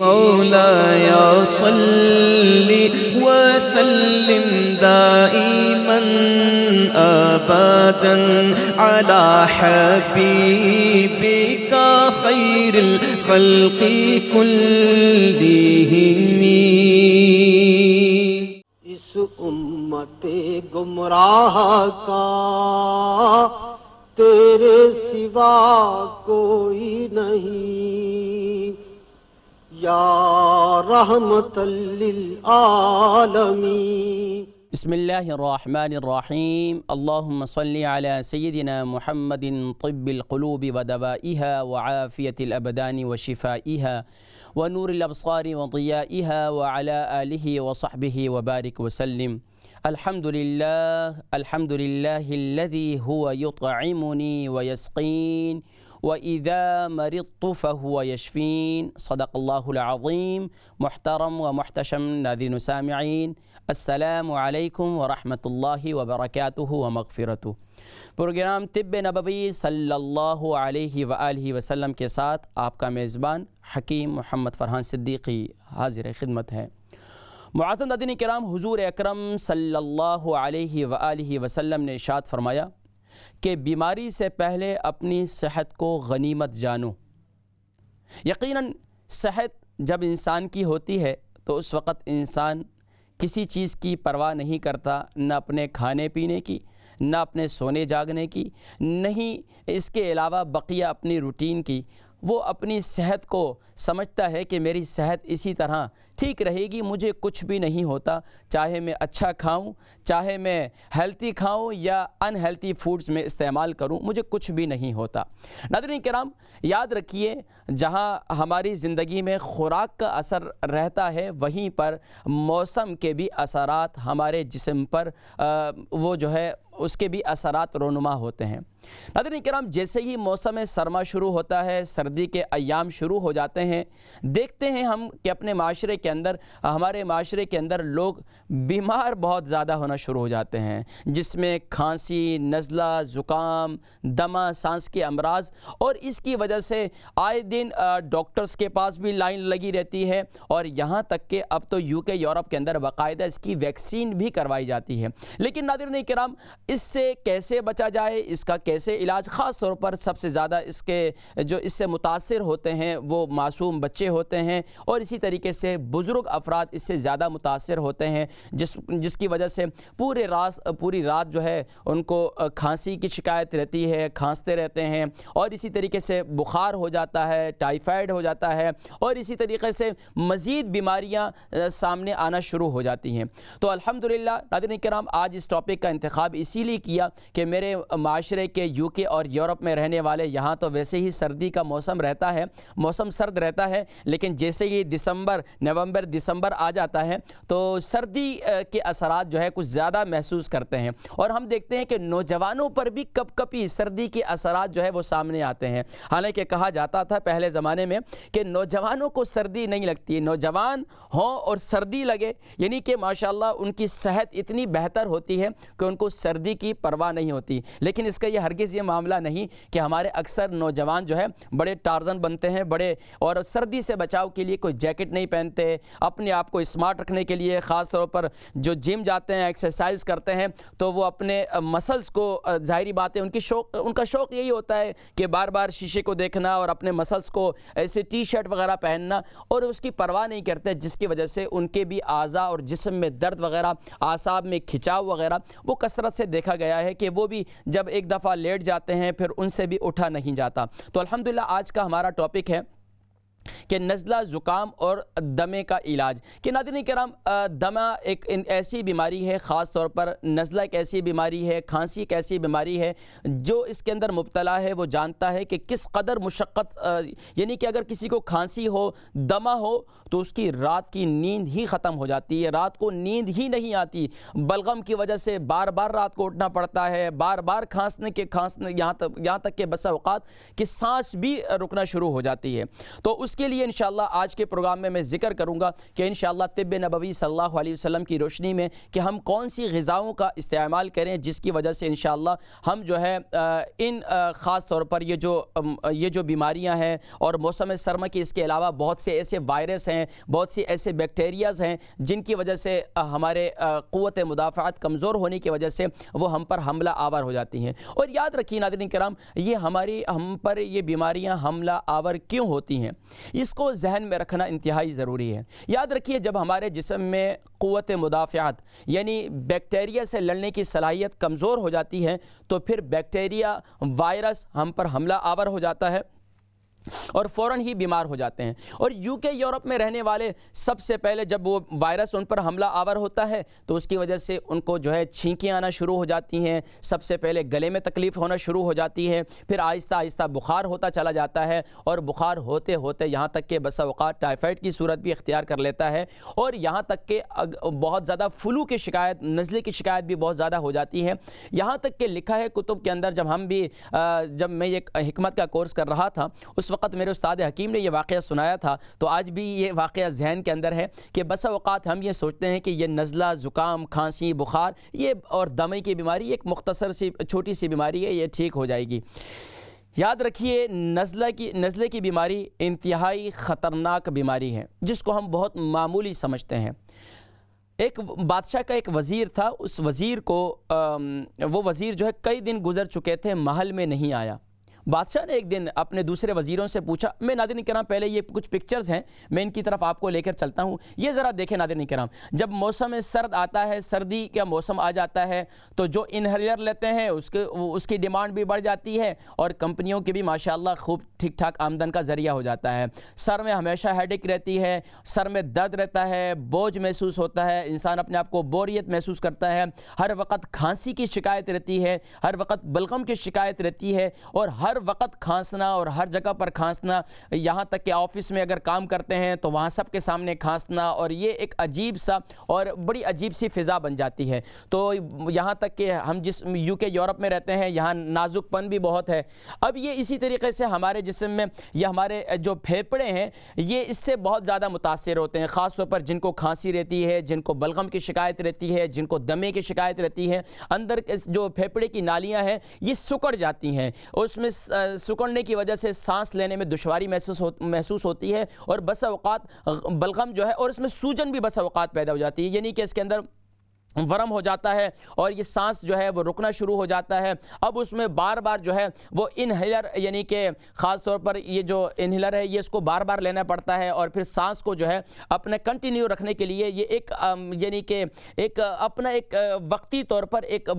مولاي صل وسلم دائما أبدا على حبيبك خير الخلق كلهم. اس امت گمراہ کا تیرے سوا کوئی نہیں، یا رحمت للعالمین. بسم اللہ الرحمن الرحیم. اللہم صلی علی سیدنا محمد طب القلوب ودوائها وعافیت الابدان وشفائها ونور الابصار وضیائها وعلى آلہ وصحبہ وبارک وسلم. الحمد للہ الذی هو یطعمنی ویسقین وَإِذَا مَرِضْتُ فَهُوَ يَشْفِينِ. صدق اللہ العظیم. محترم و محتشم ناظرین و سامعین، السلام علیکم ورحمۃ اللہ وبرکاتہ ومغفرتہ. پروگرام طب نبوی صلی اللہ علیہ وآلہ وسلم کے ساتھ آپ کا میزبان حکیم محمد فرحان صدیقی حاضر خدمت ہے. معزز ناظرین کرام، حضور اکرم صلی اللہ علیہ وآلہ وسلم نے ارشاد فرمایا کہ بیماری سے پہلے اپنی صحت کو غنیمت جانو. یقیناً صحت جب انسان کی ہوتی ہے تو اس وقت انسان کسی چیز کی پرواہ نہیں کرتا، نہ اپنے کھانے پینے کی، نہ اپنے سونے جاگنے کی، نہیں اس کے علاوہ بقیہ اپنی روٹین کی. وہ اپنی صحت کو سمجھتا ہے کہ میری صحت اسی طرح ٹھیک رہے گی، مجھے کچھ بھی نہیں ہوتا، چاہے میں اچھا کھاؤں، چاہے میں ہیلتھی کھاؤں یا ان ہیلتھی فوڈز میں استعمال کروں، مجھے کچھ بھی نہیں ہوتا. ناظرین کرام، یاد رکھیے جہاں ہماری زندگی میں خوراک کا اثر رہتا ہے وہیں پر موسم کے بھی اثرات ہمارے جسم پر وہ جو ہے اس کے بھی اثرات رونما ہوتے ہیں. ناظرین کرام، جیسے ہی موسم سرما شروع ہوتا ہے، سردی کے ایام شروع ہو جاتے ہیں، دیکھتے ہیں ہم کہ اپنے معاشرے کے اندر، ہمارے معاشرے کے اندر لوگ بیمار بہت زیادہ ہونا شروع ہو جاتے ہیں، جس میں کھانسی، نزلہ، زکام، دمہ، سانس کے امراض، اور اس کی وجہ سے آئے دن ڈاکٹرز کے پاس بھی لائن لگی رہتی ہے، اور یہاں تک کہ اب تو UK یورپ کے اندر باقاعدہ اس کی ویکسین بھی کروائی جاتی ہے. لیکن ناظرین کرام، اس سے کیسے بچا جائے، اس کا کیسے علاج، خاص طور پر سب سے زیادہ اس سے متاثر ہوتے ہیں وہ معصوم بچے ہوتے ہیں، اور اسی طریقے سے بزرگ افراد اس سے زیادہ متاثر ہوتے ہیں، جس کی وجہ سے پوری رات جو ہے ان کو کھانسی کی شکایت رہتی ہے، کھانستے رہتے ہیں، اور اسی طریقے سے بخار ہو جاتا ہے، ٹائیفائڈ ہو جاتا ہے، اور اسی طریقے سے مزید بیماریاں سامنے آنا شروع ہو جاتی ہیں. تو الحمدللہ ناظرین کرام، آج اس ٹاپک کا انتخاب اسی لیے کیا کہ میرے معاشرے کے UK اور یورپ میں رہنے والے یہاں تو ویسے ہی سردی کا موسم رہتا ہے، موسم سرد رہتا ہے، لیکن جیسے ہی نومبر دسمبر آ جاتا ہے تو سردی کے اثرات جو ہے کچھ زیادہ محسوس کرتے ہیں، اور ہم دیکھتے ہیں کہ نوجوانوں پر بھی کب کبھی سردی کے اثرات جو ہے وہ سامنے آتے ہیں. حالانکہ کہا جاتا تھا پہلے زمانے میں کہ نوجوانوں کو سردی نہیں لگتی ہے، نوجوان ہوں اور سردی لگے یعنی کہ ماشاءاللہ ان کی صحت اتنی بہتر ہوتی ہے کہ ان کو سردی کی پرواہ نہیں ہوتی. لیکن اس کا یہ ہرگز یہ معاملہ نہیں کہ ہمارے اکثر نوجوان جو ہے بڑے ٹارزن بنتے ہیں، اور سردی سے بچاؤ کے لیے کوئی جیکٹ نہیں پہنتے، اپنے آپ کو اسمارٹ رکھنے کے لیے خاص طور پر جو جم جاتے ہیں، ایکسرسائز کرتے ہیں، تو وہ اپنے مسلز کو، ظاہری بات ہے ان کا شوق یہی ہوتا ہے کہ بار بار شیشے کو دیکھنا اور اپنے مسلز کو ایسے ٹی شرٹ وغیرہ پہننا، اور اس کی پرواہ نہیں کرتے، جس کی وجہ سے ان کے بھی اعضاء اور جسم میں درد وغیرہ، اعصاب میں کھچاؤ وغیرہ وہ کثرت سے دیکھا گیا ہے کہ وہ بھی جب ایک دفعہ لیٹ جاتے ہیں پھر ان سے بھی اٹھا نہیں جاتا. تو الحمدللہ آج کا ہمارا ٹاپک ہے کہ نزلہ، زکام اور دمے کا علاج. کہ ناظرین کرام، دمہ ایک ایسی بیماری ہے، خاص طور پر نزلہ ایک ایسی بیماری ہے، کھانسی ایک ایسی بیماری ہے، جو اس کے اندر مبتلا ہے وہ جانتا ہے کہ کس قدر مشقت، یعنی کہ اگر کسی کو کھانسی ہو، دمہ ہو، تو اس کی رات کی نیند ہی ختم ہو جاتی ہے، رات کو نیند ہی نہیں آتی، بلغم کی وجہ سے بار بار رات کو اٹھنا پڑتا ہے، بار بار کھانسنے یہاں تک کہ بسا اوقات کہ سانس بھی رکنا شروع ہو جاتی ہے. تو اس کے لیے انشاءاللہ آج کے پروگرام میں ذکر کروں گا کہ انشاءاللہ طب نبوی صلی اللہ علیہ وسلم کی روشنی میں کہ ہم کون سی غذاؤں کا استعمال کریں جس کی وجہ سے انشاءاللہ ہم جو ہے ان خاص طور پر یہ جو بیماریاں ہیں اور موسم سرما کی اس کے علاوہ بہت سے ایسے وائرس ہیں، بہت سی ایسے بیکٹیریاز ہیں جن کی وجہ سے ہمارے قوت مدافعت کمزور ہونے کی وجہ سے وہ ہم پر حملہ آور ہو جاتی ہیں۔ اور یاد رکھیے ناظرین کرام، یہ ہم پر یہ بیماریاں حملہ آور کیوں ہوتی ہیں، اس کو ذہن میں رکھنا انتہائی ضروری ہے۔ یاد رکھیے جب ہمارے جسم میں قوت مدافعت یعنی بیکٹیریا سے لڑنے کی صلاحیت کمزور ہو جاتی ہے تو پھر بیکٹیریا وائرس ہم پر حملہ آور ہو جاتا ہے اور فوراً ہی بیمار ہو جاتے ہیں۔ اور UK یورپ میں رہنے والے سب سے پہلے جب وہ وائرس ان پر حملہ آور ہوتا ہے تو اس کی وجہ سے ان کو جو ہے چھینکیں آنا شروع ہو جاتی ہیں، سب سے پہلے گلے میں تکلیف ہونا شروع ہو جاتی ہے، پھر آہستہ آہستہ بخار ہوتا چلا جاتا ہے اور بخار ہوتے ہوتے یہاں تک کہ بسا اوقات ٹائیفائڈ کی صورت بھی اختیار کر لیتا ہے، اور یہاں تک کہ بہت زیادہ فلو کی شکایت، نزلے کی شکایت بھی بہت زیادہ ہو جاتی ہے۔ یہاں تک کہ لکھا ہے کتب کے اندر، جب میں یہ حکمت کا کورس کر رہا تھا اس وقت میرے استاد حکیم نے یہ واقعہ سنایا تھا تو آج بھی یہ واقعہ ذہن کے اندر ہے کہ بسا اوقات ہم یہ سوچتے ہیں کہ یہ نزلہ، زکام، کھانسی، بخار یہ اور دمے کی بیماری ایک مختصر سی چھوٹی سی بیماری ہے، یہ ٹھیک ہو جائے گی۔ یاد رکھیے نزلے کی بیماری انتہائی خطرناک بیماری ہے جس کو ہم بہت معمولی سمجھتے ہیں۔ ایک بادشاہ کا ایک وزیر تھا، اس وزیر کو وہ وزیر جو ہے کئی دن گزر چکے تھے، محل میں نہیں آیا۔ بادشاہ نے ایک دن اپنے دوسرے وزیروں سے پوچھا، میں ناظرین کرام پہلے یہ کچھ پکچرز ہیں میں ان کی طرف آپ کو لے کر چلتا ہوں، یہ ذرا دیکھیں ناظرین کرام، جب موسم سرد آتا ہے، سردی کا موسم آ جاتا ہے تو جو انہیلر لیتے ہیں اس کی ڈیمانڈ بھی بڑھ جاتی ہے اور کمپنیوں کی بھی ماشاءاللہ خوب ٹھیک ٹھاک آمدن کا ذریعہ ہو جاتا ہے۔ سر میں ہمیشہ ہیڈیک رہتی ہے، سر میں درد رہتا ہے، بوجھ محسوس ہوتا ہے، انسان اپنے آپ کو بوریت محسوس کرتا ہے، ہر وقت کھانسی کی شکایت رہتی ہے، ہر وقت بلغم کی شکایت رہتی ہے اور ہر وقت کھانسنا اور ہر جگہ پر کھانسنا، یہاں تک کہ آفس میں اگر کام کرتے ہیں تو وہاں سب کے سامنے کھانسنا، اور یہ ایک عجیب سا اور بڑی عجیب سی فضا بن جاتی ہے۔ تو یہاں تک کہ ہم جس UK یورپ میں رہتے ہیں یہاں نازک پن بھی بہت ہے۔ اب یہ اسی طریقے سے ہمارے جسم میں یہ ہمارے جو پھیپھڑے ہیں یہ اس سے بہت زیادہ متاثر ہوتے ہیں، خاص طور پر جن کو کھانسی رہتی ہے، جن کو بلغم کی شکایت رہتی ہے، جن کو دمے کی شکایت رہتی ہے، اندر جو پھیپھڑے کی نالیاں ہیں یہ سکڑ جاتی ہیں، اس میں سکڑنے کی وجہ سے سانس لینے میں دشواری محسوس ہوتی ہے اور بسا اوقات بلغم جو ہے اور اس میں سوجن بھی بسا اوقات پیدا ہو جاتی ہے، یعنی کہ اس کے اندر ورم ہو جاتا ہے اور یہ سانس جو ہے وہ رکنا شروع ہو جاتا ہے۔ اب اس میں بار بار جو ہے وہ انہیلر، یعنی کہ خاص طور پر یہ جو انہیلر ہے یہ اس کو بار بار لینا پڑتا ہے اور پھر سانس کو جو ہے اپنے کنٹینیو رکھنے کے لیے یہ ایک یعنی کہ ایک اپنا ایک وقتی طور پر ایک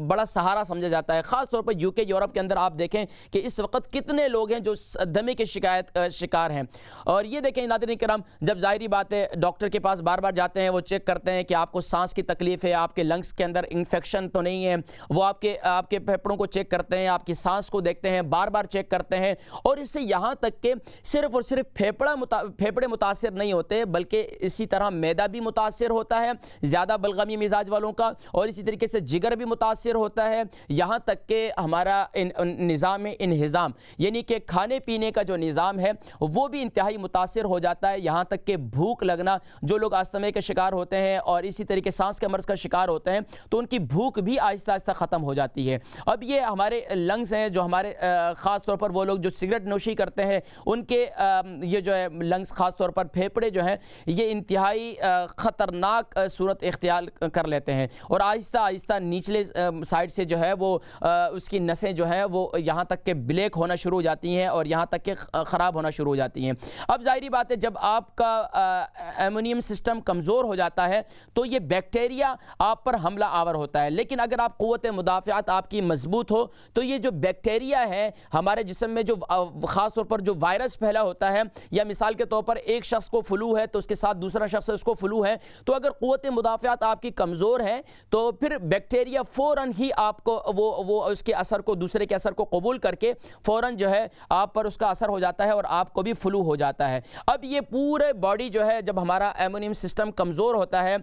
بڑا سہارا سمجھا جاتا ہے۔ خاص طور پر UK یورپ کے اندر آپ دیکھیں کہ اس وقت کتنے لوگ ہیں جو دمے کی شکایت شکار ہیں، اور یہ دیکھیں ناظرین کرام جب ظاہری بات ہے ڈاکٹر کے پاس بار بار جاتے ہیں، وہ چیک کرتے ہیں کہ آپ کو سانس کی تکلیف ہے، آپ کے لنگز کے اندر انفیکشن تو نہیں ہے، وہ آپ کے پھیپھڑوں کو چیک کرتے ہیں، آپ کی سانس کو دیکھتے ہیں، بار بار چیک کرتے ہیں، اور اس سے یہاں تک کہ صرف اور صرف پھیپھڑے متاثر نہیں ہوتے بلکہ اسی طرح معدہ بھی متاثر ہوتا ہے زیادہ بلغمی مزاج والوں کا، اور اسی طریقے سے جگر بھی متاثر ہوتا ہے، یہاں تک کہ ہمارا نظام انہضام یعنی کہ کھانے پینے کا جو نظام ہے وہ بھی انتہائی متاثر ہو جاتا ہے، یہاں تک کہ بھوک لگنا، جو لوگ استھمے کے شکار ہوتے ہیں اور اسی طریقے سانس کے مرض کا شکار ہوتے ہیں تو ان کی بھوک بھی آہستہ آہستہ ختم ہو جاتی ہے۔ اب یہ ہمارے لنگز ہیں جو ہمارے خاص طور پر وہ لوگ جو سگریٹ نوشی کرتے ہیں ان کے یہ جو ہے لنگز خاص طور پر پھیپھڑے جو ہیں یہ انتہائی خطرناک صورت اختیار کر لیتے ہیں اور آہستہ آہستہ نیچلے سائڈ سے جو ہے وہ اس کی نسیں جو ہیں وہ یہاں تک کہ بلیک ہونا شروع ہو جاتی ہیں اور یہاں تک کہ خراب ہونا شروع ہو جاتی ہیں۔ اب ظاہری بات ہے جب آپ کا ایمونیم سسٹم کمزور ہو جاتا ہے تو یہ بیکٹیریا آپ پر حملہ آور ہوتا ہے، لیکن اگر آپ قوت مدافعت آپ کی مضبوط ہو تو یہ جو بیکٹیریا ہے ہمارے جسم میں جو خاص طور پر جو وائرس پھیلا ہوتا ہے، یا مثال کے طور پر ایک شخص کو فلو ہے تو اس کے ساتھ دوسرا شخص اس کو فلو ہے، تو اگر قوت مدافعت آپ کی کمزور ہے تو پھر بیکٹیریا فوراً ہی آپ کو وہ اس کے اثر کو دوسرے کے اثر کو قبول کر کے فوراً جو ہے آپ پر اس کا اثر ہو جاتا ہے اور آپ کو بھی فلو ہو جاتا ہے۔ اب یہ پورے باڈی جو ہے جب ہمارا ایمونیم سسٹم کمزور ہوتا ہے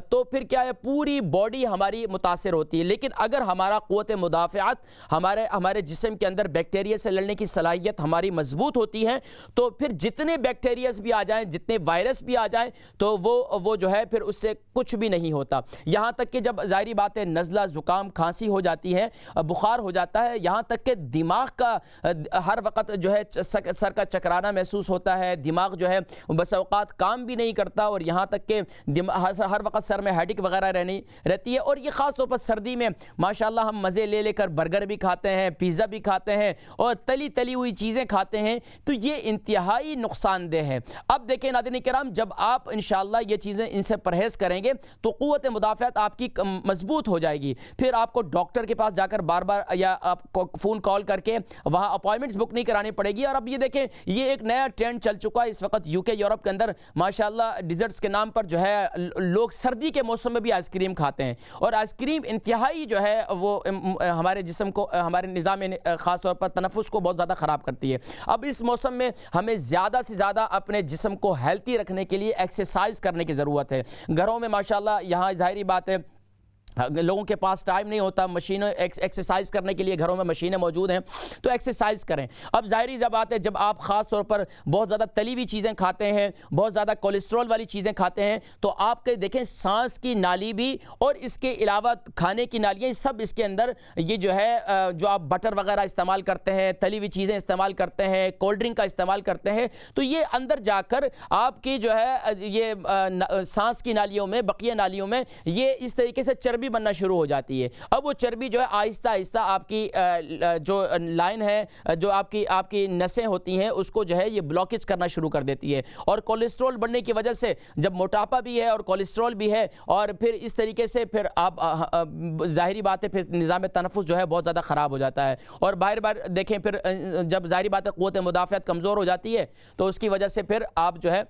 تو پھر کیا ہے پوری باڈی ہماری متاثر ہوتی ہے. لیکن اگر ہمارا قوت مدافعت ہمارے جسم کے اندر بیکٹیریا سے لڑنے کی صلاحیت ہماری مضبوط ہوتی ہے تو پھر جتنے بیکٹیریاز بھی آ جائیں, جتنے وائرس بھی آ جائیں تو وہ جو ہے پھر اس سے کچھ بھی نہیں ہوتا. یہاں تک کہ جب ظاہری بات ہے نزلہ زکام کھانسی ہو جاتی ہے, بخار ہو جاتا ہے, یہاں تک کہ دماغ کا ہر وقت جو ہے سر کا چکرانا محسوس ہوتا ہے, دماغ جو ہے بس اوقات کام بھی نہیں کرتا, اور یہاں تک کہ ہر وقت سر میں ہیڈک وغیرہ رہتی ہے. اور یہ خاص طور پر سردی میں ماشاءاللہ ہم مزے لے کر برگر بھی کھاتے ہیں, پیزا بھی کھاتے ہیں اور تلی ہوئی چیزیں کھاتے ہیں, تو یہ انتہائی نقصان دہ ہے. اب دیکھیں ناظرین کرام, جب آپ انشاءاللہ یہ چیزیں ان سے پرہیز کریں گے تو قوت مدافعت آپ کی مضبوط ہو جائے گی. پھر آپ کو ڈاکٹر کے پاس جا کر بار یا آپ کو فون کال کر کے وہاں اپوائنٹمنٹس بک نہیں کرانی پڑے گی. اور اب یہ دیکھیں یہ ایک نیا ٹرینڈ چل چکا ہے اس وقت یو کے یورپ کے اندر ماشاءاللہ, ڈیزرٹس کے نام پر جو ہے لوگ سردی کے موسم میں بھی آئس کریم کھاتے ہیں, اور آئس کریم انتہائی جو ہے وہ ہمارے جسم کو, ہمارے نظام خاص طور پر تنفس کو بہت زیادہ خراب کرتی ہے. اب اس موسم میں ہمیں زیادہ سے زیادہ اپنے جسم کو ہیلتھی رکھنے کے لیے ایکسرسائز کرنے کی ضرورت ہے. گھروں میں ماشاءاللہ یہاں ظاہری بات ہے لوگوں کے پاس ٹائم نہیں ہوتا, مشینیں ایکسرسائز کرنے کے لیے گھروں میں مشینیں موجود ہیں تو ایکسرسائز کریں. اب ظاہری بات ہے جب آپ خاص طور پر بہت زیادہ تلی ہوئی چیزیں کھاتے ہیں, بہت زیادہ کولیسٹرول والی چیزیں کھاتے ہیں, تو آپ کے دیکھیں سانس کی نالی بھی اور اس کے علاوہ کھانے کی نالیاں سب اس کے اندر یہ جو ہے جو آپ بٹر وغیرہ استعمال کرتے ہیں, تلی ہوئی چیزیں استعمال کرتے ہیں, کولڈ ڈرنک کا استعمال کرتے ہیں, تو یہ اندر جا کر آپ کی جو ہے یہ سانس کی نالیوں میں, بقیہ نالیوں میں یہ اس طریقے سے چربی بننا شروع ہو جاتی ہے. اب وہ چربی جو ہے آہستہ آہستہ آپ کی جو لائن ہے, جو آپ کی نسیں ہوتی ہیں اس کو جو ہے یہ بلاکیج کرنا شروع کر دیتی ہے. اور کولیسٹرول بڑھنے کی وجہ سے جب موٹاپا بھی ہے اور کولیسٹرول بھی ہے, اور پھر اس طریقے سے پھر آپ ظاہری بات ہے پھر نظام تنفس جو ہے بہت زیادہ خراب ہو جاتا ہے. اور بار دیکھیں پھر جب ظاہری بات ہے قوت مدافعت کمزور ہو جاتی ہے تو اس کی وجہ سے پھر آپ جو ہے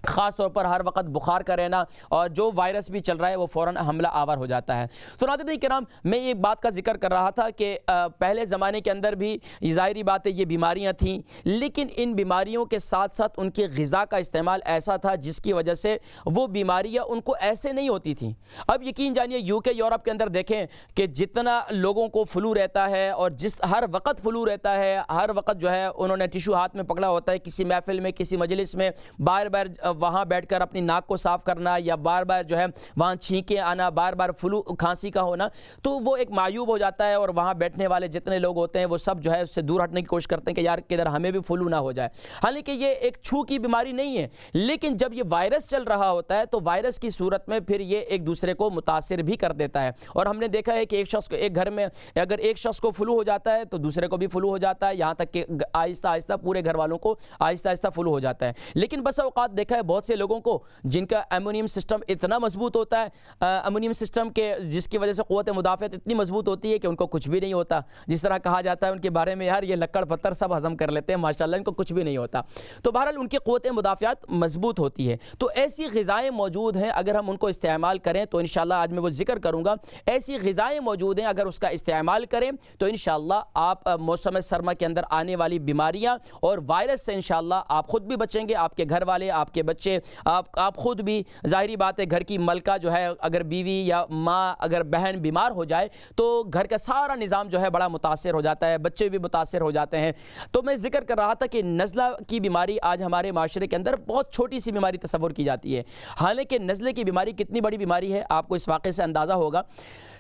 خاص طور پر ہر وقت بخار کا رہنا اور جو وائرس بھی چل رہا ہے وہ فوراً حملہ آور ہو جاتا ہے. تو ناظرین کرام میں ایک بات کا ذکر کر رہا تھا کہ پہلے زمانے کے اندر بھی ظاہری بات ہے یہ بیماریاں تھیں, لیکن ان بیماریوں کے ساتھ ساتھ ان کی غذا کا استعمال ایسا تھا جس کی وجہ سے وہ بیماریاں ان کو ایسے نہیں ہوتی تھیں. اب یقین جانیے یو کے یورپ کے اندر دیکھیں کہ جتنا لوگوں کو فلو رہتا ہے اور ہر وقت فلو رہتا ہے, ہر وقت جو ہے انہوں نے ٹیشو ہاتھ میں پکڑا ہوتا ہے, کسی محفل میں کسی مجلس میں بار وہاں بیٹھ کر اپنی ناک کو صاف کرنا یا بار جو ہے وہاں چھینکے آنا, بار فلو کھانسی کا ہونا, تو وہ ایک معیوب ہو جاتا ہے. اور وہاں بیٹھنے والے جتنے لوگ ہوتے ہیں وہ سب جو ہے اس سے دور ہٹنے کی کوشش کرتے ہیں کہ یار کدھر ہمیں بھی فلو نہ ہو جائے. حالانکہ یہ ایک چھو کی بیماری نہیں ہے, لیکن جب یہ وائرس چل رہا ہوتا ہے تو وائرس کی صورت میں پھر یہ ایک دوسرے کو متاثر بھی کر دیتا ہے. اور ہم نے دیکھا ہے کہ ایک گھر میں اگر ایک شخص کو فلو ہو جاتا ہے تو دوسرے کو بھی فلو ہو جاتا ہے, یہاں تک کہ آہستہ آہستہ پورے گھر والوں کو آہستہ آہستہ فلو ہو جاتا ہے. لیکن بس اوقات دیکھا ہے بہت سے لوگوں کو جن کا ایمونیم سسٹم اتنا مضبوط ہوتا ہے, ایمونیم سسٹم کے جس کی وجہ سے قوت مدافعت اتنی مضبوط ہوتی ہے کہ ان کو کچھ بھی نہیں ہوتا. جس طرح کہا جاتا ہے ان کے بارے میں یار یہ لکڑ پتھر سب ہضم کر لیتے ہیں ماشاءاللہ, ان کو کچھ بھی نہیں ہوتا. تو بہرحال ان کی قوت مدافعت مضبوط ہوتی ہے. تو ایسی غذائیں موجود ہیں, اگر ہم ان کو استعمال کریں تو انشاءاللہ آج میں وہ ذکر کروں گا, ایسی غذائیں موجود ہیں اگر اس کا استعمال کریں تو انشاءاللہ آپ موسم سرما کے اندر آنے والی بیماریاں اور وائرس سے انشاءاللہ آپ خود بھی بچیں گے, آپ کے گھر والے, آپ کے بچے, آپ خود بھی. ظاہری بات ہے گھر کی ملکہ جو ہے اگر بیوی یا ماں اگر بہن بیمار ہو جائے تو گھر کا سارا نظام جو ہے بڑا متاثر ہو جاتا ہے, بچے بھی متاثر ہو جاتے ہیں. تو میں ذکر کر رہا تھا کہ نزلہ کی بیماری آج ہمارے معاشرے کے اندر بہت چھوٹی سی بیماری تصور کی جاتی ہے, حالانکہ نزلے کی بیماری کتنی بڑی بیماری ہے. آپ کو اس واقعے سے اندازہ ہوگا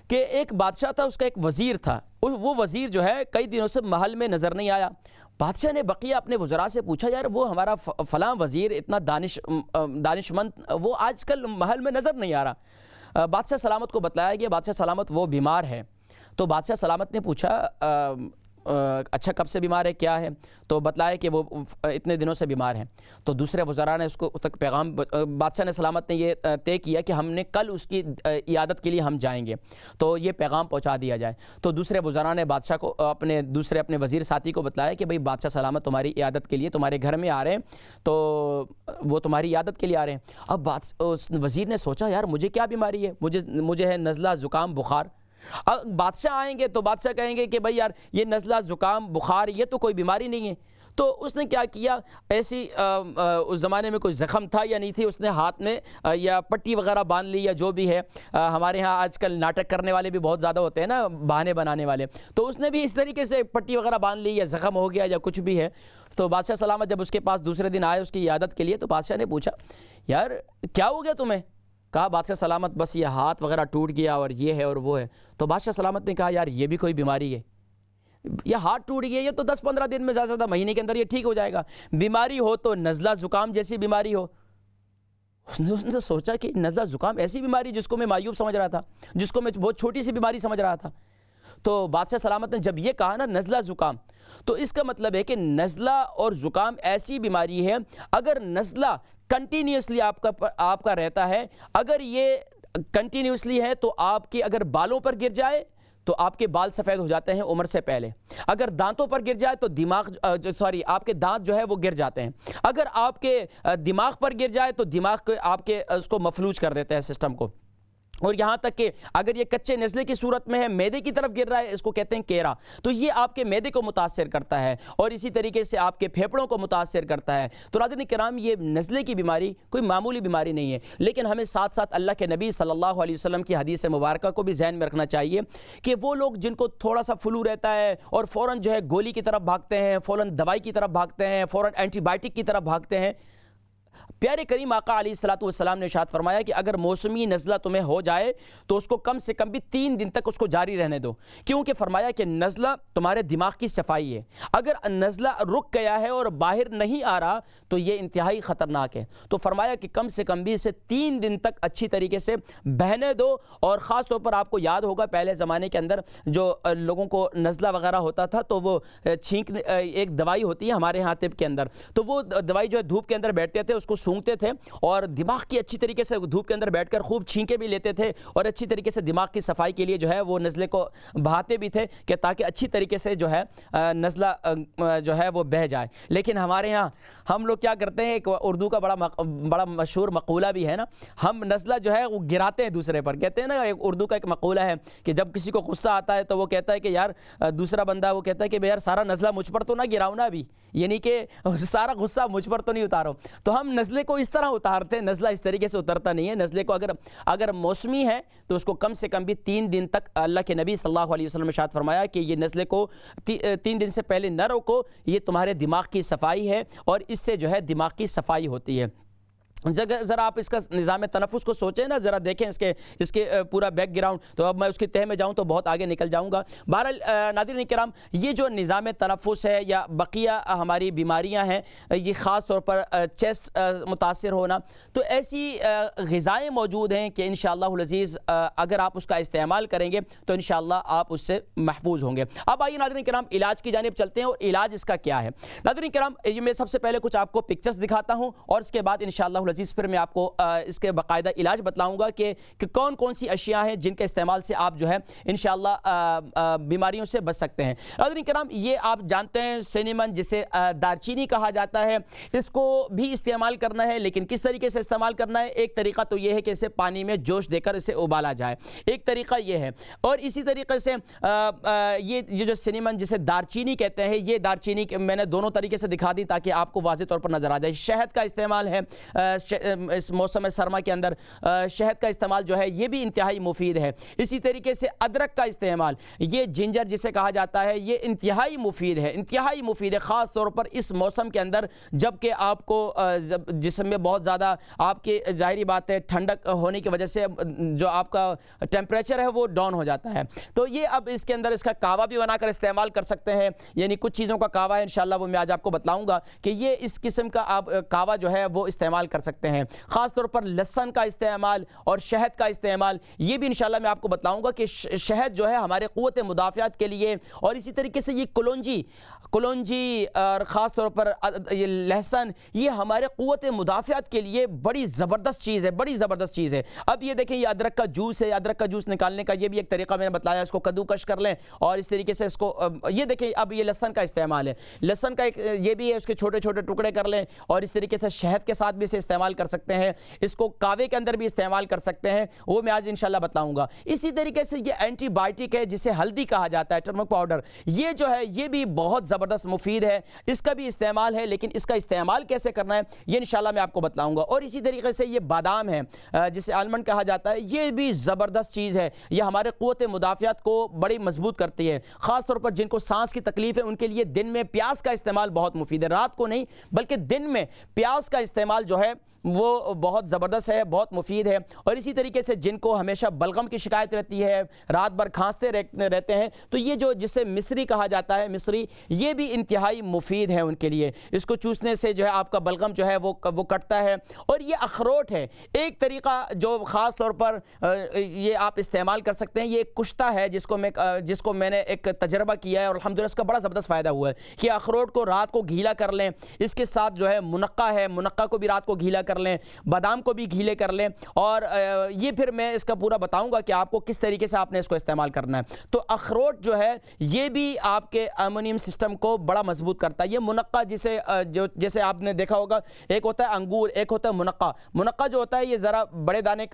کہ ایک بادشاہ تھا, اس کا ایک وزیر تھا, وہ وزیر جو ہے کئی دنوں سے محل میں نظر نہیں آیا. بادشاہ نے بقیہ اپنے وزراء سے پوچھا یار وہ ہمارا فلاں وزیر اتنا دانشمند وہ آج کل محل میں نظر نہیں آ رہا. بادشاہ سلامت کو بتلایا گیا, بادشاہ سلامت وہ بیمار ہے. تو بادشاہ سلامت نے پوچھا اچھا کب سے بیمار ہے, کیا ہے؟ تو بتلایا کہ وہ اتنے دنوں سے بیمار ہیں. تو دوسرے وزراء نے اس کو تک پیغام, بادشاہ نے سلامت نے یہ طے کیا کہ ہم نے کل اس کی عیادت کے لیے ہم جائیں گے, تو یہ پیغام پہنچا دیا جائے. تو دوسرے وزراء نے بادشاہ کو اپنے وزیر ساتھی کو بتلایا کہ بھئی بادشاہ سلامت تمہاری عیادت کے لیے تمہارے گھر میں آ رہے ہیں, تو وہ تمہاری عیادت کے لیے آ رہے ہیں. اب اس وزیر نے سوچا یار مجھے کیا بیماری ہے, مجھے ہے نزلہ زکام بخار. بادشاہ آئیں گے تو بادشاہ کہیں گے کہ بھئی یار یہ نزلہ زکام بخار یہ تو کوئی بیماری نہیں ہے. تو اس نے کیا کیا، ایسی اس زمانے میں کوئی زخم تھا یا نہیں تھی، اس نے ہاتھ میں یا پٹی وغیرہ باندھ لی یا جو بھی ہے، ہمارے ہاں آج کل ناٹک کرنے والے بھی بہت زیادہ ہوتے ہیں نا، بہانے بنانے والے، تو اس نے بھی اس طریقے سے پٹی وغیرہ باندھ لی یا زخم ہو گیا یا کچھ بھی ہے۔ تو بادشاہ سلامت جب اس کے پاس دوسرے دن آئے اس کی عیادت کے لیے، تو بادشاہ نے پوچھا یار کیا ہو گیا تمہیں؟ کہا بادشاہ سلامت بس یہ ہاتھ وغیرہ ٹوٹ گیا اور یہ ہے اور وہ ہے۔ تو بادشاہ سلامت نے کہا یار یہ بھی کوئی بیماری ہے، یہ ہاتھ ٹوٹ گیا، یہ تو 10-15 دن میں زیادہ سے زیادہ مہینے کے اندر یہ ٹھیک ہو جائے گا، بیماری ہو تو نزلہ زکام جیسی بیماری ہو۔ اس نے سوچا کہ نزلہ زکام ایسی بیماری جس کو میں معیوب سمجھ رہا تھا، جس کو میں بہت چھوٹی سی بیماری سمجھ رہا تھا۔ تو بادشاہ سلامت نے جب یہ کہا نا نزلہ زکام، تو اس کا مطلب ہے کہ نزلہ اور زکام ایسی بیماری ہے، اگر نزلہ کنٹینیوسلی آپ کا رہتا ہے، اگر یہ کنٹینیوسلی ہے تو آپ کے اگر بالوں پر گر جائے تو آپ کے بال سفید ہو جاتے ہیں عمر سے پہلے، اگر دانتوں پر گر جائے تو آپ کے دانت جو ہے وہ گر جاتے ہیں، اگر آپ کے دماغ پر گر جائے تو دماغ کو آپ کے اس کو مفلوج کر دیتے ہیں سسٹم کو، اور یہاں تک کہ اگر یہ کچے نزلے کی صورت میں ہے، معدے کی طرف گر رہا ہے، اس کو کہتے ہیں کیرا، تو یہ آپ کے معدے کو متاثر کرتا ہے اور اسی طریقے سے آپ کے پھیپھڑوں کو متاثر کرتا ہے۔ تو ناظرین کرام یہ نزلے کی بیماری کوئی معمولی بیماری نہیں ہے، لیکن ہمیں ساتھ ساتھ اللہ کے نبی صلی اللہ علیہ وسلم کی حدیث مبارکہ کو بھی ذہن میں رکھنا چاہیے کہ وہ لوگ جن کو تھوڑا سا فلو رہتا ہے اور فوراً جو ہے گولی کی طرف بھاگتے ہیں، فوراً دوائی کی طرف بھاگتے ہیں، فوراً اینٹی بائیوٹک کی طرف بھاگتے ہیں، پیارے کریم آقا علیہ السلام نے ارشاد فرمایا کہ اگر موسمی نزلہ تمہیں ہو جائے تو اس کو کم سے کم بھی 3 دن تک اس کو جاری رہنے دو، کیونکہ فرمایا کہ نزلہ تمہارے دماغ کی صفائی ہے، اگر نزلہ رک گیا ہے اور باہر نہیں آ رہا تو یہ انتہائی خطرناک ہے۔ تو فرمایا کہ کم سے کم بھی اسے 3 دن تک اچھی طریقے سے بہنے دو، اور خاص طور پر آپ کو یاد ہوگا پہلے زمانے کے اندر جو لوگوں کو نزلہ وغیرہ ہوتا تھا تو وہ ایک دوائی ہوتی ہے ہمارے ہاں طب کے اندر، تو وہ دوائی جو ہے دھوپ کے اندر بیٹھتے تھے اس کو سونگتے تھے اور دماغ کی اچھی طریقے سے دھوپ کے اندر بیٹھ کر خوب چھینکے بھی لیتے تھے اور اچھی طریقے سے دماغ کی صفائی کے لیے جو ہے وہ نزلے کو بہاتے بھی تھے کہ تاکہ اچھی طریقے سے جو ہے نزلہ جو ہے وہ بہہ جائے۔ لیکن ہمارے ہاں ہم لوگ کیا کرتے ہیں، ایک اردو کا بڑا مشہور مقولہ بھی ہے نا، ہم نزلہ جو ہے وہ گراتے ہیں دوسرے پر، کہتے ہیں نا، ایک اردو کا ایک مقولہ ہے کہ جب کسی کو غصہ آتا ہے تو وہ کہتا ہے کہ یار دوسرا بندہ وہ کہتا ہے کہ یار سارا نزلہ مجھ پر تو نہ گراؤ نا ابھی، یعنی کہ سارا غصہ مجھ پر تو نہیں اتارو۔ تو ہم نزلے کو اس طرح اتارتے ہیں، نزلہ اس طریقے سے اترتا نہیں ہے۔ نزلے کو اگر موسمی ہے تو اس کو کم سے کم بھی 3 دن تک، اللہ کے نبی صلی اللہ علیہ وسلم نے ارشاد فرمایا کہ یہ نزلے کو 3 دن سے پہلے نہ روکو، یہ تمہارے دماغ کی صفائی ہے اور اس سے جو ہے دماغ کی صفائی ہوتی ہے۔ ذرا آپ اس کا نظام تنفس کو سوچیں نا، ذرا دیکھیں اس کے پورا بیک گراؤنڈ، تو اب میں اس کی تہ میں جاؤں تو بہت آگے نکل جاؤں گا۔ بہرحال ناظرین کرام، یہ جو نظام تنفس ہے یا بقیہ ہماری بیماریاں ہیں، یہ خاص طور پر چیسٹ متاثر ہونا، تو ایسی غذائیں موجود ہیں کہ انشاءاللہ العزیز اگر آپ اس کا استعمال کریں گے تو انشاءاللہ آپ اس سے محفوظ ہوں گے۔ اب آئیے ناظرین کرام علاج کی جانب چلتے ہیں، اور علاج اس کا کیا ہے۔ ناظرین کرام یہ میں سب سے پہلے کچھ آپ کو پکچرز دکھاتا ہوں اور اس کے بعد انشاءاللہ عزیز پھر میں آپ کو اس کے باقاعدہ علاج بتلاؤں گا کہ کون کون سی اشیاء ہیں جن کے استعمال سے آپ جو ہے انشاءاللہ بیماریوں سے بچ سکتے ہیں۔ ناظرین کرام یہ آپ جانتے ہیں سنیمن جسے دارچینی کہا جاتا ہے، اس کو بھی استعمال کرنا ہے، لیکن کس طریقے سے استعمال کرنا ہے؟ ایک طریقہ تو یہ ہے کہ اسے پانی میں جوش دے کر اسے ابالا جائے، ایک طریقہ یہ ہے، اور اسی طریقے سے یہ جو سنیمن جسے دارچینی کہتے ہیں، یہ دارچینی میں نے دونوں طریقے سے دکھا دی تاکہ آپ کو واضح طور پر نظر آ جائے۔ شہد کا استعمال ہے، اس موسم سرما کے اندر شہد کا استعمال جو ہے یہ بھی انتہائی مفید ہے۔ اسی طریقے سے ادرک کا استعمال، یہ جنجر جسے کہا جاتا ہے، یہ انتہائی مفید ہے، انتہائی مفید ہے، خاص طور پر اس موسم کے اندر جب کہ آپ کو جسم میں بہت زیادہ آپ کے ظاہری بات ہے ٹھنڈک ہونے کی وجہ سے جو آپ کا ٹیمپریچر ہے وہ ڈاؤن ہو جاتا ہے، تو یہ اب اس کے اندر اس کا کعوہ بھی بنا کر استعمال کر سکتے ہیں، یعنی کچھ چیزوں کا کعوہ ہے انشاءاللہ وہ میں آج آپ کو بتلاؤں گا کہ یہ اس قسم کا آپ کعوہ جو ہے وہ استعمال کر سکتے ہیں۔ خاص طور پر لہسن کا استعمال اور شہد کا استعمال، یہ بھی انشاءاللہ میں آپ کو بتلاؤں گا کہ شہد جو ہے ہمارے قوت مدافعت کے لیے، اور اسی طریقے سے یہ کلونجی اور خاص طور پر یہ لہسن، یہ ہمارے قوت مدافعت کے لیے بڑی زبردست چیز ہے، بڑی زبردست چیز ہے۔ اب یہ دیکھیں یہ ادرک کا جوس ہے، ادرک کا جوس نکالنے کا یہ بھی ایک طریقہ میں نے بتلایا، اس کو کدوکش کر لیں اور اس طریقے سے اس کو یہ دیکھیں اب یہ لہسن کا استعمال ہے، لہسن کا ایک یہ بھی ہے، اس کے چھوٹے چھوٹے ٹکڑے کر لیں اور اس طریقے سے شہد کے ساتھ بھی اسے استعمال استعمال کر سکتے ہیں، اس کو کعوے کے اندر بھی استعمال کر سکتے ہیں، وہ میں آج انشاءاللہ بتلاؤں گا۔ اسی طریقے سے یہ اینٹی بائیوٹک ہے جسے ہلدی کہا جاتا ہے، ٹرمرک پاؤڈر، یہ جو ہے یہ بھی بہت زبردست مفید ہے، اس کا بھی استعمال ہے، لیکن اس کا استعمال کیسے کرنا ہے یہ انشاءاللہ میں آپ کو بتلاؤں گا۔ اور اسی طریقے سے یہ بادام ہے جسے آلمنڈ کہا جاتا ہے، یہ بھی زبردست چیز ہے، یہ ہمارے قوت مدافعت کو بڑی مضبوط کرتی ہے، خاص طور پر جن کو سانس کی تکلیف ہے ان کے لیے دن میں پیاز کا استعمال بہت مفید ہے، رات کو نہیں بلکہ دن میں پیاز کا استعمال جو ہے وہ بہت زبردست ہے، بہت مفید ہے۔ اور اسی طریقے سے جن کو ہمیشہ بلغم کی شکایت رہتی ہے، رات بھر کھانستے رہتے ہیں، تو یہ جو جسے مصری کہا جاتا ہے، مصری، یہ بھی انتہائی مفید ہے ان کے لیے، اس کو چوسنے سے جو ہے آپ کا بلغم جو ہے وہ کٹتا ہے۔ اور یہ اخروٹ ہے، ایک طریقہ جو خاص طور پر یہ آپ استعمال کر سکتے ہیں، یہ ایک کشتہ ہے جس کو میں نے ایک تجربہ کیا ہے اور الحمدللہ اس کا بڑا زبردست فائدہ ہوا ہے کہ اخروٹ کو رات کو گھیلا کر لیں، اس کے ساتھ جو ہے منقہ ہے، منقہ کو بھی رات کو گھیلا کر لیں، بادام کو بھی گھیلے کر لیں، اور یہ پھر میں اس کا پورا بتاؤں گا کہ آپ کو کس طریقے سے آپ نے اس کو استعمال کرنا ہے۔ تو اخروٹ جو ہے یہ بھی آپ کے ایمونیم سسٹم کو بڑا مضبوط کرتا ہے۔ یہ منقہ جیسے آپ نے دیکھا ہوگا، ایک ہوتا ہے انگور، ایک ہوتا ہے منقہ۔ منقہ جو ہوتا ہے یہ ذرا بڑے دانے،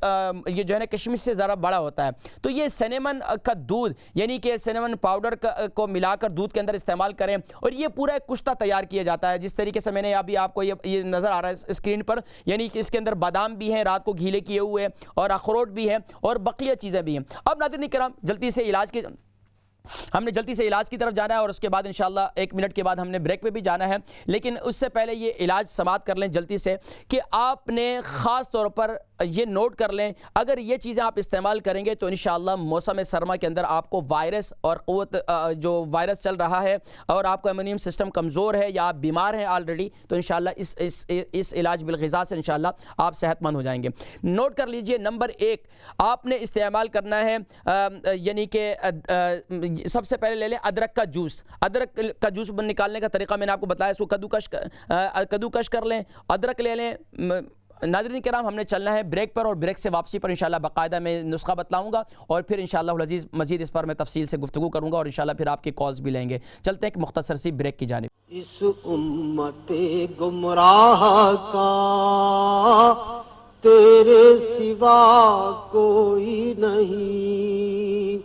یہ جو ہے نا کشمش سے ذرا بڑا ہوتا ہے۔ تو یہ سینیمن کا دودھ، یعنی کہ سینیمن پاؤڈر کو ملا کر دودھ کے اندر استعمال کریں، اور یہ پورا ایک کشتہ تیار کیا جاتا ہے، جس طریقے سے میں نے ابھی آپ کو یہ نظر آ رہا ہے اسکرین پر، یعنی کہ اس کے اندر بادام بھی ہیں رات کو گھیلے کیے ہوئے، اور اخروٹ بھی ہیں، اور بقیہ چیزیں بھی ہیں۔ اب ناظرین کرام ہم نے جلدی سے علاج کی طرف جانا ہے، اور اس کے بعد انشاءاللہ 1 منٹ کے بعد ہم نے بریک پہ بھی جانا ہے، لیکن اس سے پہلے یہ علاج سماعت کر لیں جلدی سے کہ آپ نے خاص طور پر یہ نوٹ کر لیں، اگر یہ چیزیں آپ استعمال کریں گے تو انشاءاللہ موسم سرما کے اندر آپ کو وائرس اور جو وائرس چل رہا ہے اور آپ کا ایمیونیم سسٹم کمزور ہے یا آپ بیمار ہیں آلریڈی، تو انشاءاللہ اس علاج بالغذا سے انشاءاللہ آپ صحت مند ہو جائیں گے۔ نوٹ کر لیجئے، نمبر 1 آپ نے استعمال کرنا ہے، یعنی کہ سب سے پہلے لے لیں ادرک کا جوس۔ ادرک کا جوس نکالنے کا طریقہ میں نے آپ کو بتایا، اس کو کدوکش کر لیں، ادرک لے لیں۔ ناظرین کرام ہم نے چلنا ہے بریک پر، اور بریک سے واپسی پر انشاءاللہ باقاعدہ میں نسخہ بتلاؤں گا، اور پھر انشاءاللہ العزیز مزید اس پر میں تفصیل سے گفتگو کروں گا، اور انشاءاللہ پھر آپ کے کالز بھی لیں گے۔ چلتے ہیں ایک مختصر سی بریک کی جانب۔ اس امت گمراہ کا تیرے سوا کوئی نہیں،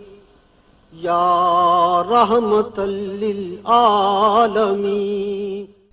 یا رحمت للعالمین۔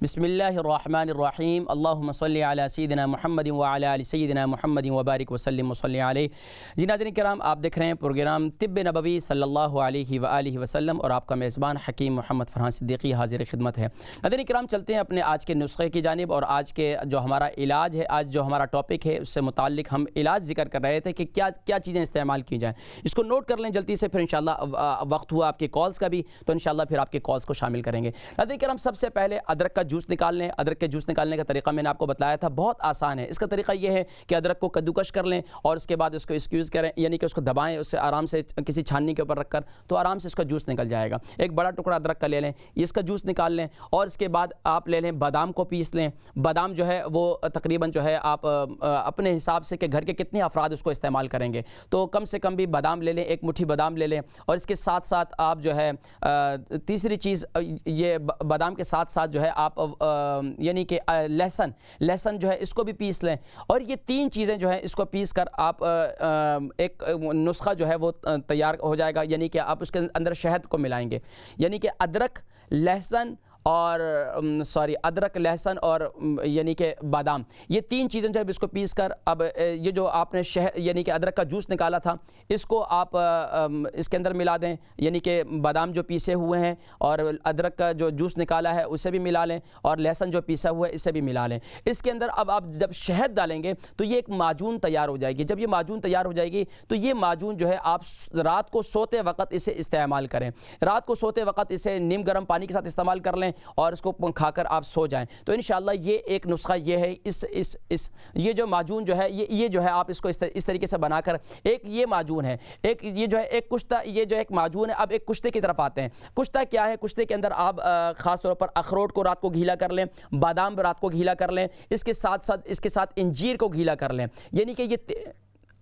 بسم اللہ الرحمن الرحیم، اللہم صلی علی سیدنا محمد وعلی آل سیدنا محمد وبارک وسلم وصلی علیہ۔ جی ناظرین کرام، آپ دیکھ رہے ہیں پروگرام طب نبوی صلی اللہ علیہ وآلہ وسلم، اور آپ کا میزبان حکیم محمد فرحان صدیقی حاضر خدمت ہے۔ ناظرین کرام چلتے ہیں اپنے آج کے نسخے کی جانب، اور آج کے جو ہمارا علاج ہے، آج جو ہمارا ٹاپک ہے اس سے متعلق ہم علاج ذکر کر رہے تھے کہ کیا چیزیں استعمال کی جائیں۔ اس کو نوٹ کر لیں جلدی سے، پھر انشاءاللہ وقت ہوا آپ کے کالز کا بھی، تو انشاءاللہ پھر آپ کے کالز کو شامل کریں گے۔ ناظرین کرام سب سے پہلے ادرک کا جوس نکال لیں۔ ادرک کے جوس نکالنے کا طریقہ میں نے آپ کو بتلایا تھا، بہت آسان ہے۔ اس کا طریقہ یہ ہے کہ ادرک کو کدوکش کر لیں، اور اس کے بعد اس کو اسکویز کریں، یعنی کہ اس کو دبائیں، اس سے آرام سے کسی چھاننی کے اوپر رکھ کر، تو آرام سے اس کا جوس نکل جائے گا۔ ایک بڑا ٹکڑا ادرک کا لے لیں، اس کا جوس نکال لیں، اور اس کے بعد آپ لے لیں بادام کو پیس لیں۔ بادام جو ہے وہ تقریباً جو ہے آپ اپنے حساب سے کہ گھر کے کتنے افراد اس کو استعمال کریں گے، تو کم سے کم بھی بادام لے لیں، 1 مٹھی بادام لے لیں، اور اس کے ساتھ ساتھ آپ جو ہے تیسری چیز یہ بادام کے ساتھ ساتھ جو ہے آپ یعنی کہ لہسن جو ہے اس کو بھی پیس لیں، اور یہ 3 چیزیں جو ہے اس کو پیس کر آپ ایک نسخہ جو ہے وہ تیار ہو جائے گا، یعنی کہ آپ اس کے اندر شہد کو ملائیں گے، یعنی کہ ادرک لہسن اور یعنی کہ بادام، یہ 3 چیزیں جب اس کو پیس کر، اب یہ جو آپ نے یعنی کہ ادرک کا جوس نکالا تھا اس کو آپ اس کے اندر ملا دیں، یعنی کہ بادام جو پیسے ہوئے ہیں اور ادرک کا جو جوس نکالا ہے اسے بھی ملا لیں، اور لہسن جو پیسا ہوا ہے اسے بھی ملا لیں۔ اس کے اندر اب آپ جب شہد ڈالیں گے تو یہ ایک معجون تیار ہو جائے گی۔ جب یہ معجون تیار ہو جائے گی تو یہ معجون جو ہے آپ رات کو سوتے وقت اسے استعمال کریں، رات کو سوتے وقت اسے نیم گرم پانی کے ساتھ استعمال کر لیں، اور اس کو کھا کر آپ سو جائیں، تو انشاءاللہ یہ ایک نسخہ یہ ہے۔ یہ جو معجون جو ہے یہ جو ہے آپ اس کو اس طریقے سے بنا کر، ایک یہ معجون ہے، ایک یہ جو ہے ایک کشتہ، یہ جو ایک معجون ہے۔ اب ایک کشتے کی طرف آتے ہیں۔ کشتہ کیا ہے؟ کشتے کے اندر آپ خاص طور پر اخروٹ کو رات کو گھیلا کر لیں، بادام رات کو گھیلا کر لیں، اس کے ساتھ انجیر کو گھیلا کر لیں، یعنی کہ یہ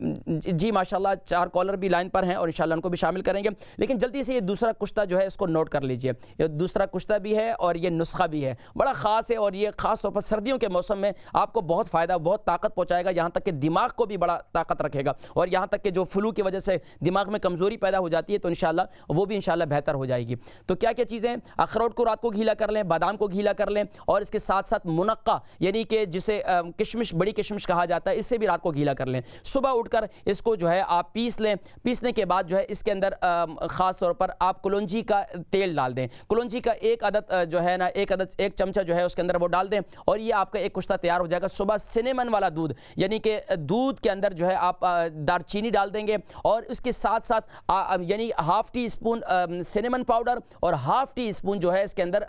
جی ماشاءاللہ 4 کالر بھی لائن پر ہیں اور انشاءاللہ ان کو بھی شامل کریں گے، لیکن جلدی سے یہ دوسرا کشتہ جو ہے اس کو نوٹ کر لیجئے. یہ دوسرا کشتہ بھی ہے اور یہ نسخہ بھی ہے، بڑا خاص ہے اور یہ خاص طور پر سردیوں کے موسم میں آپ کو بہت فائدہ، بہت طاقت پہنچائے گا، یہاں تک کہ دماغ کو بھی بڑا طاقت رکھے گا، اور یہاں تک کہ جو فلو کی وجہ سے دماغ میں کمزوری پیدا ہو جاتی ہے تو انشاءاللہ وہ بھی انشاءاللہ بہتر ہو جائے گی. تو کیا کیا چیزیں ہیں؟ اخروٹ کو رات کو گیلا کر لیں، بادام کو گیلا کر لیں، اور اس کے ساتھ ساتھ منقع یعنی کہ جسے کشمش، بڑی کشمش کہا جاتا ہے، اس سے بھی رات کو گیلا کر لیں. صبح اٹھ کر اس کو جو ہے آپ پیس لیں. پیسنے کے بعد جو ہے اس کے اندر خاص طور پر آپ کلونجی کا تیل ڈال دیں. کلونجی کا ایک عدد جو ہے نا، ایک چمچہ جو ہے اس کے اندر وہ ڈال دیں، اور یہ آپ کا ایک کشتہ تیار ہو جائے گا. صبح سنیمن والا دودھ، یعنی کہ دودھ کے اندر جو ہے آپ دار چینی ڈال دیں گے، اور اس کے ساتھ ساتھ یعنی half T spoon cinnamon powder اور ہاف ٹی اسپون جو ہے اس کے اندر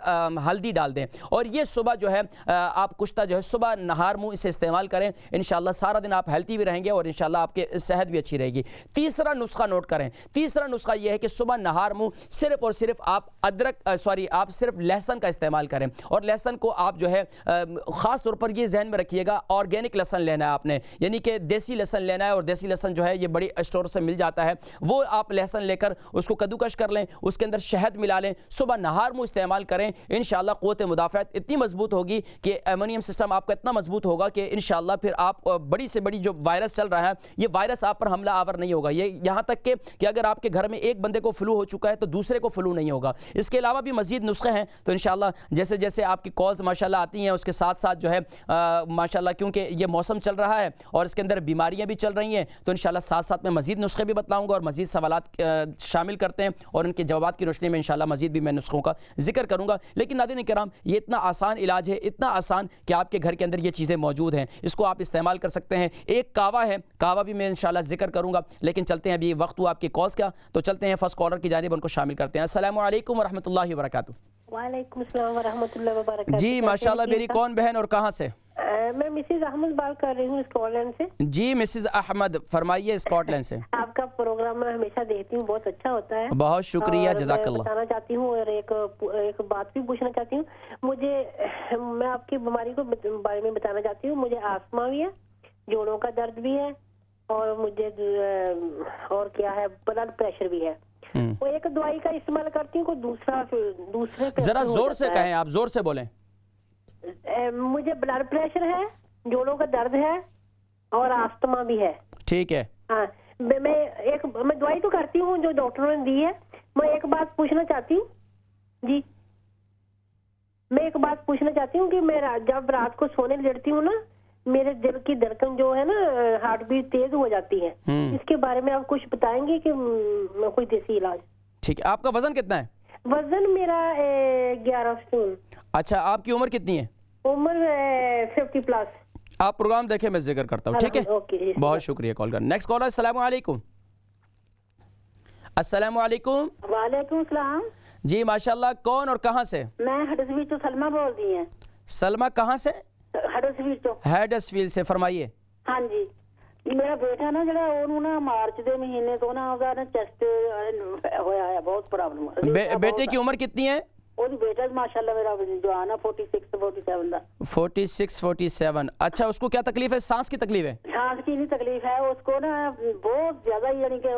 ہلدی ڈال دیں، اور یہ صبح جو ہے آپ کشتہ جو ہے صبح نہار منہ اسے استعمال کریں. انشاءاللہ سارا دن آپ ہیلتھی بھی رہیں گے اور انشاءاللہ آپ کے صحت بھی اچھی رہے گی. تیسرا نسخہ نوٹ کریں. تیسرا نسخہ یہ ہے کہ صبح نہار منہ صرف اور صرف آپ آپ صرف لہسن کا استعمال کریں، اور لہسن کو آپ جو ہے خاص طور پر یہ ذہن میں رکھیے گا آرگینک لہسن لینا ہے آپ نے، یعنی کہ دیسی لہسن لینا ہے، اور دیسی لہسن جو ہے یہ بڑی اسٹور سے مل جاتا ہے. وہ آپ لہسن لے کر اس کو کدوکش کر لیں، اس کے اندر شہد ملا لیں، صبح نہار منہ استعمال کریں. انشاءاللہ قوت مدافعت اتنی مضبوط ہوگی کہ ایمونیم سسٹم آپ کا اتنا مضبوط ہوگا کہ انشاءاللہ پھر آپ بڑی سے بڑی جو وائرس چل رہا ہے یہ وائرس آپ پر حملہ آور نہیں ہوگا. یہ یہاں تک کہ اگر آپ کے گھر میں ایک بندے کو فلو ہو چکا ہے تو دوسرے کو فلو نہیں ہوگا. اس کے علاوہ بھی مزید نسخے ہیں، تو انشاءاللہ جیسے جیسے آپ کی کالز ماشاءاللہ آتی ہیں اس کے ساتھ ساتھ جو ہے ماشاءاللہ کیونکہ یہ موسم چل رہا ہے اور اس کے اندر بیماریاں بھی چل رہی ہیں، تو انشاءاللہ ساتھ ساتھ میں مزید نسخے بھی بتلاؤں گا اور مزید سوالات شامل کرتے ہیں، اور ان کے جوابات کی روشنی میں انشاءاللہ مزید بھی میں نسخوں کا ذکر کروں گا. لیکن ناظرین کرام یہ اتنا آسان علاج ہے، اتنا آسان کہ آپ کے گھر کے اندر یہ چیزیں موجود ہیں، اس کو آپ استعمال کر سکتے ہیں. ایک کعوہ ہے، کعوہ بھی میں انشاءاللہ ذکر کروں گا، لیکن چلتے ہیں ابھی وقت ہوا آپ کی کالز کا، تو چلتے ہیں فرسٹ کالر کی جانب، ان کو شامل کرتے ہیں. السلام علیکم ورحمۃ اللہ وبرکاتہ. وعلیکم السلام ورحمۃ اللہ وبرکاتہ. جی ماشاءاللہ میری کون بہن اور کہاں سے؟ میں مسز احمد بات کر رہی ہوں اسکاٹ لینڈ سے. جی مسز احمد فرمائیے اسکاٹ لینڈ سے. آپ کا پروگرام میں ہمیشہ دیکھتی ہوں، بہت اچھا ہوتا ہے. بہت شکریہ، جزاک اللہ. بتانا چاہتی ہوں اور ایک بات بھی پوچھنا چاہتی ہوں. میں آپ کی بیماری کو بارے میں بتانا چاہتی ہوں. مجھے آسما بھی ہے، جوڑوں کا درد بھی ہے، اور مجھے اور کیا ہے بلڈ پریشر بھی ہے. وہ ایک دوائی کا استعمال کرتی ہوں، کوئی دوسرے ذرا زور سے کہیں، آپ زور سے بولیں. مجھے بلڈ پریشر ہے، جوڑوں کا درد ہے، اور آستما بھی ہے. ٹھیک ہے. ہاں میں دوائی تو کرتی ہوں جو ڈاکٹروں نے دی ہے. میں ایک بات پوچھنا چاہتی ہوں. جی میں ایک بات پوچھنا چاہتی ہوں کہ میں جب رات کو سونے لیٹتی ہوں نا، میرے دل کی دھڑکن جو ہے نا، ہارٹ بیٹ تیز ہو جاتی ہے. اس کے بارے میں آپ کچھ بتائیں گے کہ کوئی دیسی علاج؟ ٹھیک ہے. آپ کا وزن کتنا ہے؟ وزن میرا 11 سٹون. اچھا آپ کی عمر کتنی ہے؟ عمر 50 پلس. آپ پروگرام دیکھیں، میں ذکر کرتا ہوں. ٹھیک ہے، بہت شکریہ کال کرنا. Next caller. السلام علیکم. السلام علیکم. وعلیکم السلام. جی ماشاءاللہ کون اور کہاں سے؟ میں ہڈسفیلڈ سے سلمہ بول رہی ہیں. سلمہ کہاں سے؟ ہڈسفیلڈ تو. ہیڈسفیلڈ سے. فرمائیے. ہاں جی، میرا بیٹا نا جڑا اونوں نا مارچ دے مہینے تو نا اودا نا چیسٹ ہویا ہے، بہت پرابلم. بیٹے کی عمر کتنی ہے؟ اور بیٹا ماشاءاللہ میرا جوان ہے، 46 47 دا. 46 47. اچھا اس کو کیا تکلیف ہے؟ سانس کی تکلیف ہے؟ سانس کی نہیں تکلیف ہے اس کو نا، بہت زیادہ یعنی کہ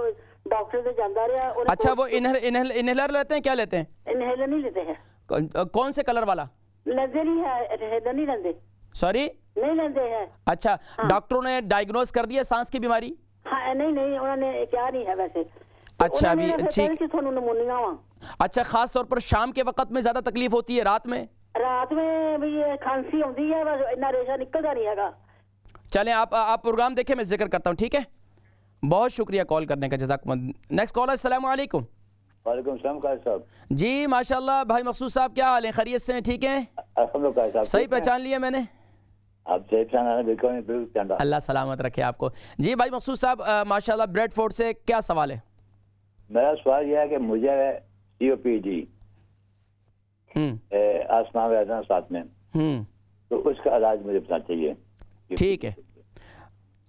ڈاکٹر سے جاتا رہا. اچھا وہ انہیلر لیتے ہیں؟ کیا لیتے ہیں؟ انہیلر نہیں لیتے ہیں. کون سے کلر والا؟ لیتے نہیں ہے، انہیلر نہیں لیتے. سوری نہیں لیتے ہیں. اچھا ڈاکٹروں نے ڈائگنوز کر دیا سانس کی بیماری؟ ہاں نہیں انہوں نے کیا نہیں ہے ویسے. اچھا ابھی ٹھیک. نمونیا ہوا. اچھا خاص طور پر شام کے وقت میں زیادہ تکلیف ہوتی ہے؟ رات میں بھی کھانسی ہوتی ہے، اتنا ریشہ نکلتا نہیں ہے. چلیں آپ پروگرام دیکھیں، میں ذکر کرتا ہوں. ٹھیک ہے، بہت شکریہ کال کرنے کا، جزاکم اللہ. Next caller. السلام علیکم. وعلیکم السلام قائد صاحب. جی ماشاءاللہ بھائی مقصود صاحب کیا حال ہے؟ خیریت سے ہیں؟ ٹھیک ہیں الحمدللہ قائد صاحب. صحیح پہچان لیا میں نے؟ آپ صحیح پہچانا ہے، بالکل چاندہ. اللہ سلامت رکھے آپ کو. جی بھائی مقصود صاحب ماشاءاللہ بریڈ فورٹ سے کیا سوال ہے؟ میرا سوال یہ ہے کہ مجھے COPD آسما ویدنا ساتھ میں، تو اس کا علاج مجھے بتانا چاہیے. ٹھیک ہے.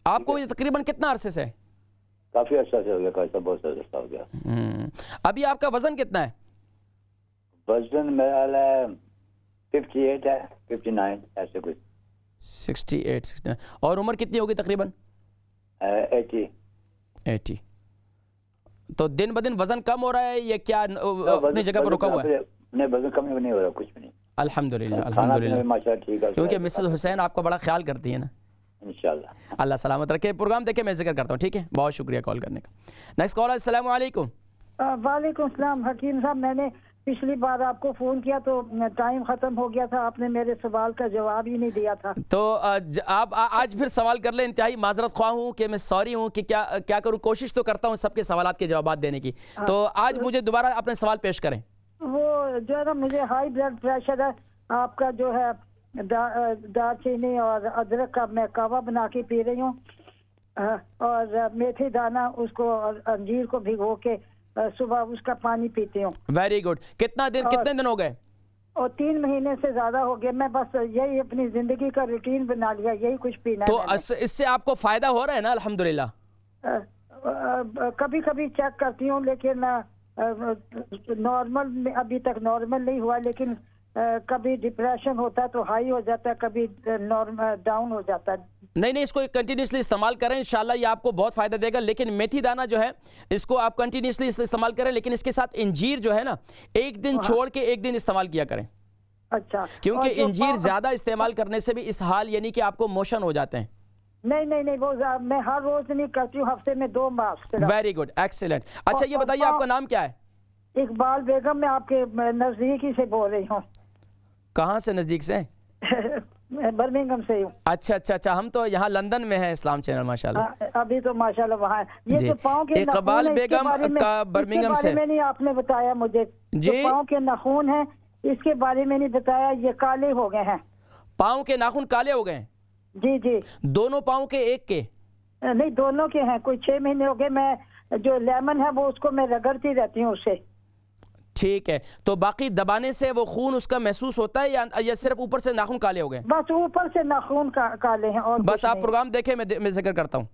آپ کو یہ تقریباً کتنا عرصے سے؟ کافی عرصہ سے ہو گیا قائد صاحب، بہت عرصہ ہو گیا. ابھی آپ کا وزن کتنا ہے؟ وزن میرا 58 ہے، 59 ایسے کچھ. 68 69. اور عمر کتنی ہوگی تقریباً؟ 80. تو دن بدن وزن کم ہو رہا ہے یا کیا اپنی جگہ پر رکا ہوا ہے؟ نہیں وزن کم نہیں ہو رہا، کچھ بھی نہیں. الحمدللہ الحمدللہ ماشاءاللہ ٹھیک ہے. کیونکہ مسز حسین آپ کا بڑا خیال کرتی ہے نا. انشاءاللہ. اللہ سلامت رکھے. پروگرام دیکھے میں ذکر کرتا ہوں. ٹھیک ہے، بہت شکریہ کال کرنے کا. Next call. السلام علیکم. وعلیکم السلام. حکیم صاحب، میں نے پچھلی بار آپ کو فون کیا تو ٹائم ختم ہو گیا تھا، آپ نے میرے سوال کا جواب ہی نہیں دیا تھا. تو آپ آج پھر سوال کر لیں. انتہائی معذرت خواہ ہوں کہ میں سوری ہوں کہ کیا کروں، کوشش تو کرتا ہوں سب کے سوالات کے جوابات دینے کی. تو آج مجھے دوبارہ اپنے سوال پیش کریں. وہ جو ہے نا، مجھے ہائی بلڈ پریشر ہے. آپ کا جو ہے دار چینی اور ادرک کا میں کہوہ بنا کے پی رہی ہوں، اور میتھی دانہ اس کو اور انجیر کو بھگو کے صبح اس کا پانی پیتی ہوں. Very good. کتنے دن ہو گئے؟ اور 3 مہینے سے زیادہ ہو گیا. میں بس یہی اپنی زندگی کا روٹین بنا لیا، یہی کچھ پینا ہے. تو اس سے آپ کو فائدہ ہو رہا ہے نا؟ الحمدللہ. کبھی کبھی چیک کرتی ہوں، لیکن نارمل ابھی تک نارمل نہیں ہوا. لیکن کبھی ڈپریشن ہوتا ہے تو ہائی ہو جاتا ہے، کبھی ڈاؤن ہو جاتا ہے. نہیں اس کو کنٹینیوسلی استعمال کریں، انشاءاللہ یہ آپ کو بہت فائدہ دے گا. لیکن میتھی دانہ جو ہے اس کو آپ کنٹینیوسلی استعمال کریں، لیکن اس کے ساتھ انجیر جو ہے نا ایک دن چھوڑ کے ایک دن استعمال کیا کریں. اچھا. کیونکہ انجیر زیادہ استعمال کرنے سے بھی اسہال یعنی کہ آپ کو موشن ہو جاتے ہیں. نہیں وہ میں ہر روز نہیں کرتی ہوں، ہفتے میں 2 بار. Very good, excellent. اچھا یہ بتائیے آپ کا نام کیا ہے؟ اقبال بیگم. میں آپ کے نزدیک ہی سے بول رہی ہوں. کہاں سے نزدیک سے؟ برمنگھم سے ہوں. اچھا ہم تو یہاں لندن میں ہیں اسلام چینل ماشاءاللہ. ابھی تو ماشاءاللہ وہاں ہے. یہ جو پاؤں کے اقبال بیگم کا برمنگھم سے. میں نہیں آپ نے بتایا مجھے. جو پاؤں کے ناخن ہیں اس کے بارے میں نہیں بتایا. یہ کالے ہو گئے ہیں. پاؤں کے ناخن کالے ہو گئے ہیں؟ جی. دونوں پاؤں کے ایک کے؟ نہیں دونوں کے ہیں. کوئی 6 مہینے ہو گئے. میں جو لیمن ہے وہ اس کو میں رگڑتی رہتی ہوں اس سے. ٹھیک ہے. تو باقی دبانے سے وہ خون اس کا محسوس ہوتا ہے یا صرف اوپر سے ناخن کالے ہو گئے؟ بس اوپر سے ناخن کالے ہیں. اور بس آپ پروگرام دیکھیں، میں ذکر کرتا ہوں.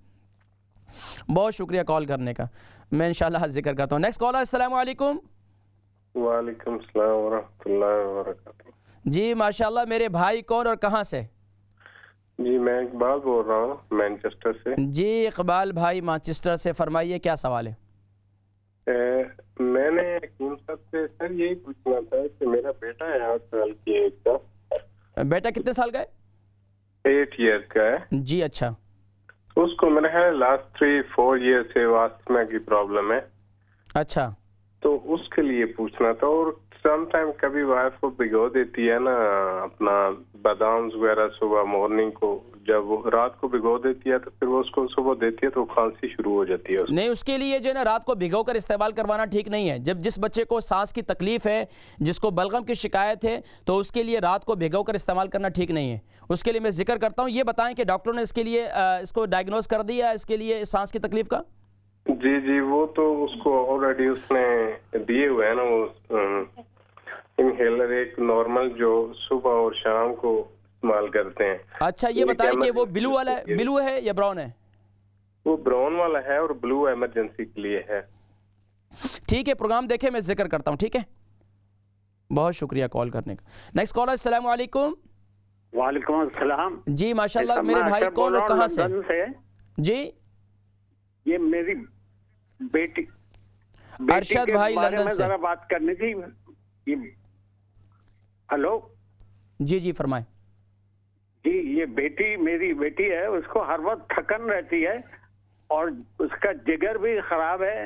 بہت شکریہ کال کرنے کا. میں انشاءاللہ ذکر کرتا ہوں. Next caller. السلام علیکم. وعلیکم السلام ورحمۃ اللہ وبرکاتہ. جی ماشاءاللہ. میرے بھائی کون اور کہاں سے؟ جی میں اقبال بول رہا ہوں مانچسٹر سے. جی اقبال بھائی مانچسٹر سے، فرمائیے کیا سوال ہے؟ میں نے حکیم صاحب سے سر یہی پوچھنا تھا کہ میرا بیٹا ہے 8 سال کی ایج کا. بیٹا کتنے سال کا ہے؟ 8 ایئر کا ہے. جی اچھا. اس کو میرا ہے لاسٹ 3-4 ایئر سے واسطمہ کی پرابلم ہے. اچھا. تو اس کے لیے پوچھنا تھا. اور سم ٹائم کبھی وائف کو بھگو دیتی ہے نا اپنا بادام وغیرہ صبح مارننگ کو، جب وہ رات کو بھگو دیتی ہے تو پھر وہ اس کو صبح دیتی ہے تو کھانسی شروع ہو جاتی ہے. نہیں اس کے لیے جو ہے نا رات کو بھگو کر استعمال کروانا ٹھیک نہیں ہے. جس بچے کو سانس کی تکلیف ہے، جس کو بلغم کی شکایت ہے، تو اس کے لیے رات کو بھگو کر استعمال کرنا ٹھیک نہیں ہے. اس کے لیے میں ذکر کرتا ہوں. یہ بتائیں کہ ڈاکٹر نے اس کے لیے اس کو ڈائگنوز کر دیا اس کے لیے سانس کی تکلیف کا؟ جی وہ تو اس کو آلریڈی اس نے دیے ہوئے ہیں نا وہ انہیلر، ایک نارمل جو صبح اور شام کو استعمال کرتے ہیں. اچھا یہ بتائیں کہ وہ بلو والا ہے، بلو ہے یا براؤن ہے؟ وہ براؤن والا ہے اور بلو ایمرجنسی کے لیے ہے. ٹھیک ہے پروگرام دیکھیں، میں ذکر کرتا ہوں. ٹھیک ہے، بہت شکریہ کال کرنے کا. Next caller. السلام علیکم. وعلیکم السلام. جی ماشاءاللہ. میرے بھائی کون اور کہاں سے؟ جی یہ میری بیٹی ارشد بھائی لندن سے. ذرا بات کرنی تھی. ہلو. جی فرمائیں. جی یہ بیٹی میری بیٹی ہے، اس کو ہر وقت تھکن رہتی ہے اور اس کا جگر بھی خراب ہے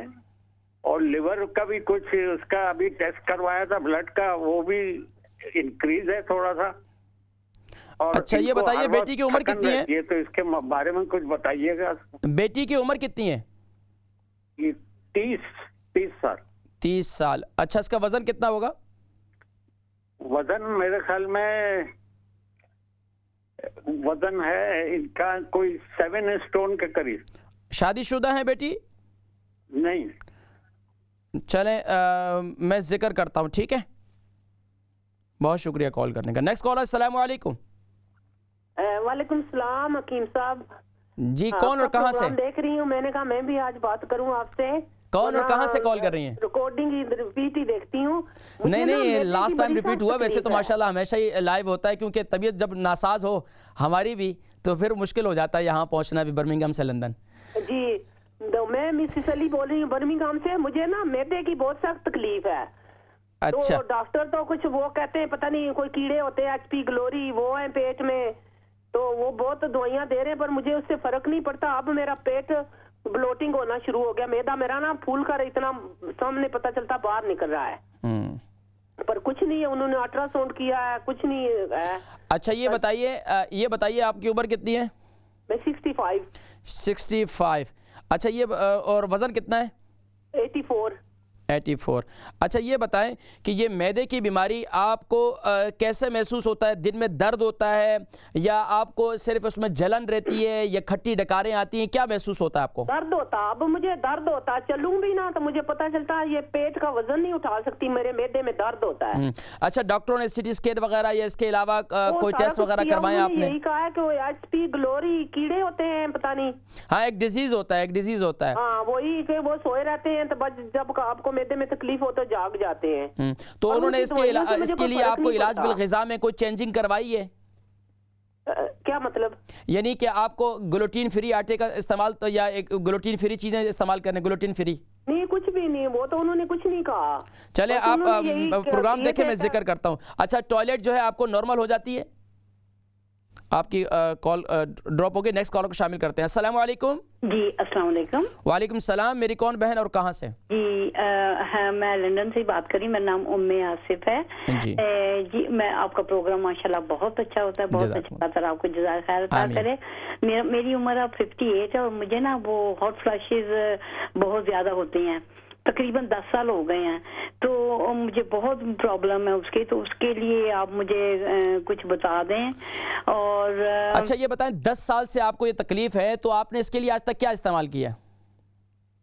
اور لیور کا بھی کچھ اس کا ابھی ٹیسٹ کروایا تھا بلڈ کا، وہ بھی انکریز ہے تھوڑا سا. اچھا یہ بتائیے بیٹی کی عمر کتنی ہے؟ یہ تو اس کے بارے میں کچھ بتائیے گا. بیٹی کی عمر کتنی ہے؟ 30 سال. 30 سال. اچھا اس کا وزن کتنا ہوگا؟ وزن میرے خیال میں وزن ہے ان کا کوئی 7 اسٹون کے قریب. شادی شدہ ہے بیٹی؟ نہیں. چلیں میں ذکر کرتا ہوں. ٹھیک ہے، بہت شکریہ کال کرنے کا. Next caller. السلام علیکم. وعلیکم السلام حکیم صاحب. جی کون اور کہاں سے؟ دیکھ رہی ہوں. میں نے کہا میں بھی آج بات کروں آپ سے. کون اور کہاں سے کال کر رہی ہیں؟ ریکارڈنگ ریپیٹ ہی دیکھتی ہوں. نہیں لاسٹ ٹائم ریپیٹ ہوا. ویسے تو ماشاءاللہ ہمیشہ ہی لائیو ہوتا ہے، کیونکہ طبیعت جب ناساز ہو ہماری بھی تو پھر مشکل ہو جاتا ہے یہاں پہنچنا بھی برمنگھم سے لندن. جی میں مسز علی بول رہی ہوں برمنگھم سے. مجھے نا معدے کی بہت سخت تکلیف ہے. اچھا. تو ڈاکٹر تو کچھ وہ کہتے ہیں پتہ نہیں کوئی کیڑے ہوتے ہیں ایچ پی گلوری وہ ہیں پیٹ میں, تو وہ بہت دوائیاں دے رہے ہیں پر مجھے اس سے فرق نہیں پڑتا. اب میرا پیٹ بلوٹنگ ہونا شروع ہو گیا, معدہ میرا نا پھول کر اتنا سامنے پتہ چلتا باہر نکل رہا ہے, پر کچھ نہیں ہے. انہوں نے الٹرا ساؤنڈ کیا ہے, کچھ نہیں ہے. اچھا یہ بتائیے آپ کی عمر کتنی ہے؟ میں 65. اچھا یہ اور وزن کتنا ہے؟ 84. اچھا یہ بتائیں کہ یہ معدے کی بیماری آپ کو کیسے محسوس ہوتا ہے؟ دن میں درد ہوتا ہے یا آپ کو صرف اس میں جلن رہتی ہے یا کھٹی ڈکاریں آتی ہیں؟ کیا محسوس ہوتا ہے آپ کو؟ درد ہوتا. اب مجھے درد ہوتا, چلوں بھی نا تو مجھے پتہ چلتا ہے یہ پیٹ کا وزن نہیں اٹھا سکتی, میرے معدے میں درد ہوتا ہے. اچھا ڈاکٹروں نے سی ٹی اسکین وغیرہ یا اس کے علاوہ کوئی ٹیسٹ وغیرہ کروائے آپ نے؟ یہی کہا ہے کہ وہ ایچ پی گلوری کیڑے ہوتے ہیں پتہ نہیں. ہاں ایک ڈیزیز ہوتا ہے. ہاں وہی کہ وہ سوئے رہتے ہیں تو جب آپ کو معدے میں تکلیف ہو تو جاگ جاتے ہیں. تو انہوں نے اس کے لیے آپ کو علاج بالغذا میں کوئی چینجنگ کروائی ہے؟ کیا مطلب؟ یعنی کہ آپ کو گلوٹین فری آٹے کا استعمال یا گلوٹین فری چیزیں استعمال کرنے؟ گلوٹین فری نہیں, کچھ بھی نہیں, وہ تو انہوں نے کچھ نہیں کہا. چلے آپ پروگرام دیکھیں میں ذکر کرتا ہوں. اچھا ٹوائلٹ جو ہے آپ کو نارمل ہو جاتی ہے؟ آپ کی کال ڈراپ ہو گئی, نیکسٹ کالر کو شامل کرتے ہیں. السلام علیکم. جی السلام علیکم. وعلیکم السلام. میری کون بہن اور کہاں سے؟ جی میں لندن سے بات کر رہی ہوں, میرا نام آصف ہے. جی میں آپ کا پروگرام ماشاءاللہ بہت اچھا ہوتا ہے, بہت اچھا ہوتا ہے, آپ کو جزائے خیر عطا کرے. میری عمر اب 58 ہے اور مجھے نا وہ ہاٹ فلیشز بہت زیادہ ہوتی ہیں, تقریباً 10 سال ہو گئے ہیں, تو مجھے بہت پرابلم ہے اس کی, تو اس کے لیے آپ مجھے کچھ بتا دیں. اور اچھا یہ بتائیں 10 سال سے آپ کو یہ تکلیف ہے تو آپ نے اس کے لیے آج تک کیا استعمال کیا؟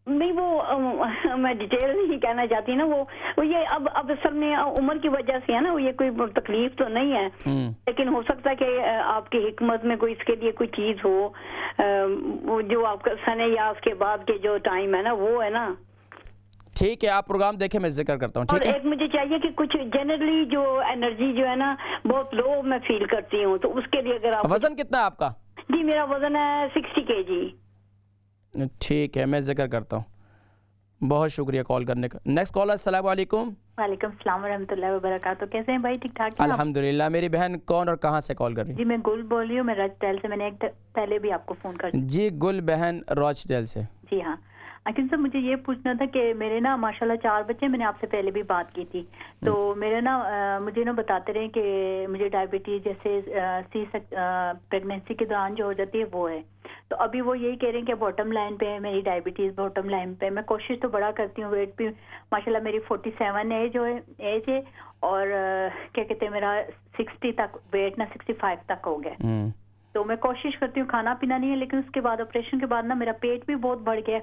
نہیں وہ میں ڈیٹیل نہیں کہنا چاہتی نا, وہ یہ اب اصل میں عمر کی وجہ سے ہے نا, یہ کوئی تکلیف تو نہیں ہے, لیکن ہو سکتا ہے کہ آپ کی حکمت میں کوئی اس کے لیے کوئی چیز ہو جو آپ کا سنے یا اس کے بعد کے جو ٹائم ہے نا وہ ہے نا. ٹھیک ہے آپ پروگرام دیکھیں میں ذکر کرتا ہوں. اور ایک مجھے چاہیے کہ کچھ جنرلی جو انرجی جو ہے نا بہت لو میں فیل کرتی ہوں, تو اس کے لیے اگر آپ. وزن کتنا ہے آپ کا؟ جی میرا وزن ہے 60 kg. ٹھیک ہے میں ذکر کرتا ہوں. بہت شکریہ کال کرنے کا. Next caller. السلام علیکم. وعلیکم السلام ورحمۃ اللہ وبرکاتہ. کیسے ہیں بھائی؟ ٹھیک ٹھاک ہیں؟ الحمدللہ. میری بہن کون اور کہاں سے کال کر رہی ہے؟ جی میں گل بول رہی ہوں, میں راج ٹیل سے. میں نے ایک پہلے بھی آپ کو فون کر دیا. جی گل بہن راج ٹیل سے. جی ہاں اکن صاحب مجھے یہ پوچھنا تھا کہ میرے نا ماشاءاللہ 4 بچے, میں نے آپ سے پہلے بھی بات کی تھی, تو میرے نا مجھے نا بتاتے رہے کہ مجھے ڈائبٹیز جیسے پریگنینسی کے دوران جو ہو جاتی ہے وہ ہے, تو ابھی وہ یہی کہہ رہے ہیں کہ باٹم لائن پہ ہے میری ڈائبٹیز, باٹم لائن پہ. میں کوشش تو بڑا کرتی ہوں, ویٹ بھی ماشاءاللہ میری 47 ایج ہے, اور کیا کہتے ہیں میرا 60 تک ویٹ نا 65 تک ہو گیا. تو میں کوشش کرتی ہوں, کھانا پینا نہیں ہے, لیکن اس کے بعد آپریشن کے بعد نا میرا پیٹ بھی بہت بڑھ گیا,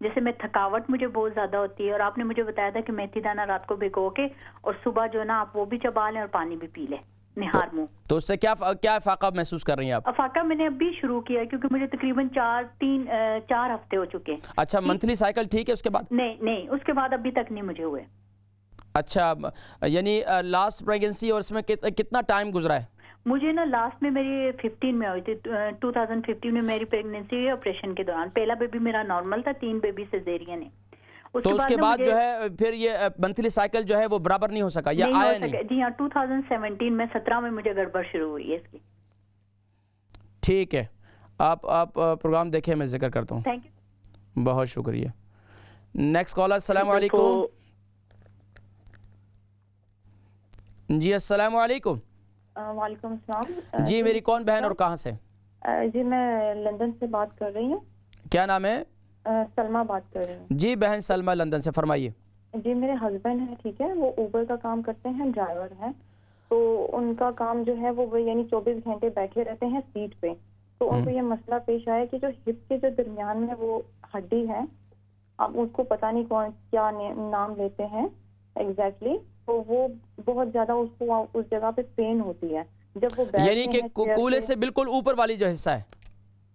جیسے میں تھکاوٹ مجھے بہت زیادہ ہوتی ہے. اور آپ نے مجھے بتایا تھا کہ میتھی دانہ رات کو بھگو کے اور صبح جو ہے نا آپ وہ بھی چبا لیں اور پانی بھی پی لیں نہار منہ. تو اس سے کیا افاقہ محسوس کر رہی ہیں آپ؟ افاقہ میں نے ابھی شروع کیا کیونکہ مجھے تقریباً 4 ہفتے ہو چکے. اچھا منتھلی سائیکل ٹھیک ہے اس کے بعد؟ نہیں اس کے بعد ابھی تک نہیں مجھے ہوئے. اچھا یعنی لاسٹ پریگنسی اور اس میں کتنا ٹائم گزرا ہے؟ مجھے نا لاسٹ میں میری 15 میں ہوئی تھی, 2015 میں میری پریگنینسی آپریشن کے دوران. پہلا بیبی میرا نارمل تھا, 3 بیبی سیزیرین ہے. تو اس کے بعد جو ہے پھر یہ منتھلی سائیکل جو ہے وہ برابر نہیں ہو سکا یا آیا نہیں؟ جی ہاں 2017 میں 17 میں مجھے گڑبڑ شروع ہوئی ہے اس کی. ٹھیک ہے آپ پروگرام دیکھیں میں ذکر کرتا ہوں. Thank you. بہت شکریہ. Next caller. السلام علیکم. جی السلام علیکم. وعلیکم السلام. جی میری کون بہن اور کہاں سے؟ جی میں لندن سے بات کر رہی ہوں. کیا نام ہے؟ سلمہ بات کر رہی ہوں. جی بہن سلمہ لندن سے, فرمائیے. جی میرے ہسبینڈ ہیں, ٹھیک ہے, وہ اوبر کا کام کرتے ہیں, ڈرائیور ہیں. تو ان کا کام جو ہے وہ یعنی 24 گھنٹے بیٹھے رہتے ہیں سیٹ پہ. تو ان کو یہ مسئلہ پیش آیا کہ جو ہپ کے جو درمیان میں وہ ہڈی ہے, اب اس کو پتہ نہیں کیا نام لیتے ہیں ایگزیکٹلی, تو وہ بہت زیادہ اس کو اس جگہ پہ پین ہوتی ہے جب وہ یعنی کہ کولے سے بالکل اوپر والی جو حصہ ہے.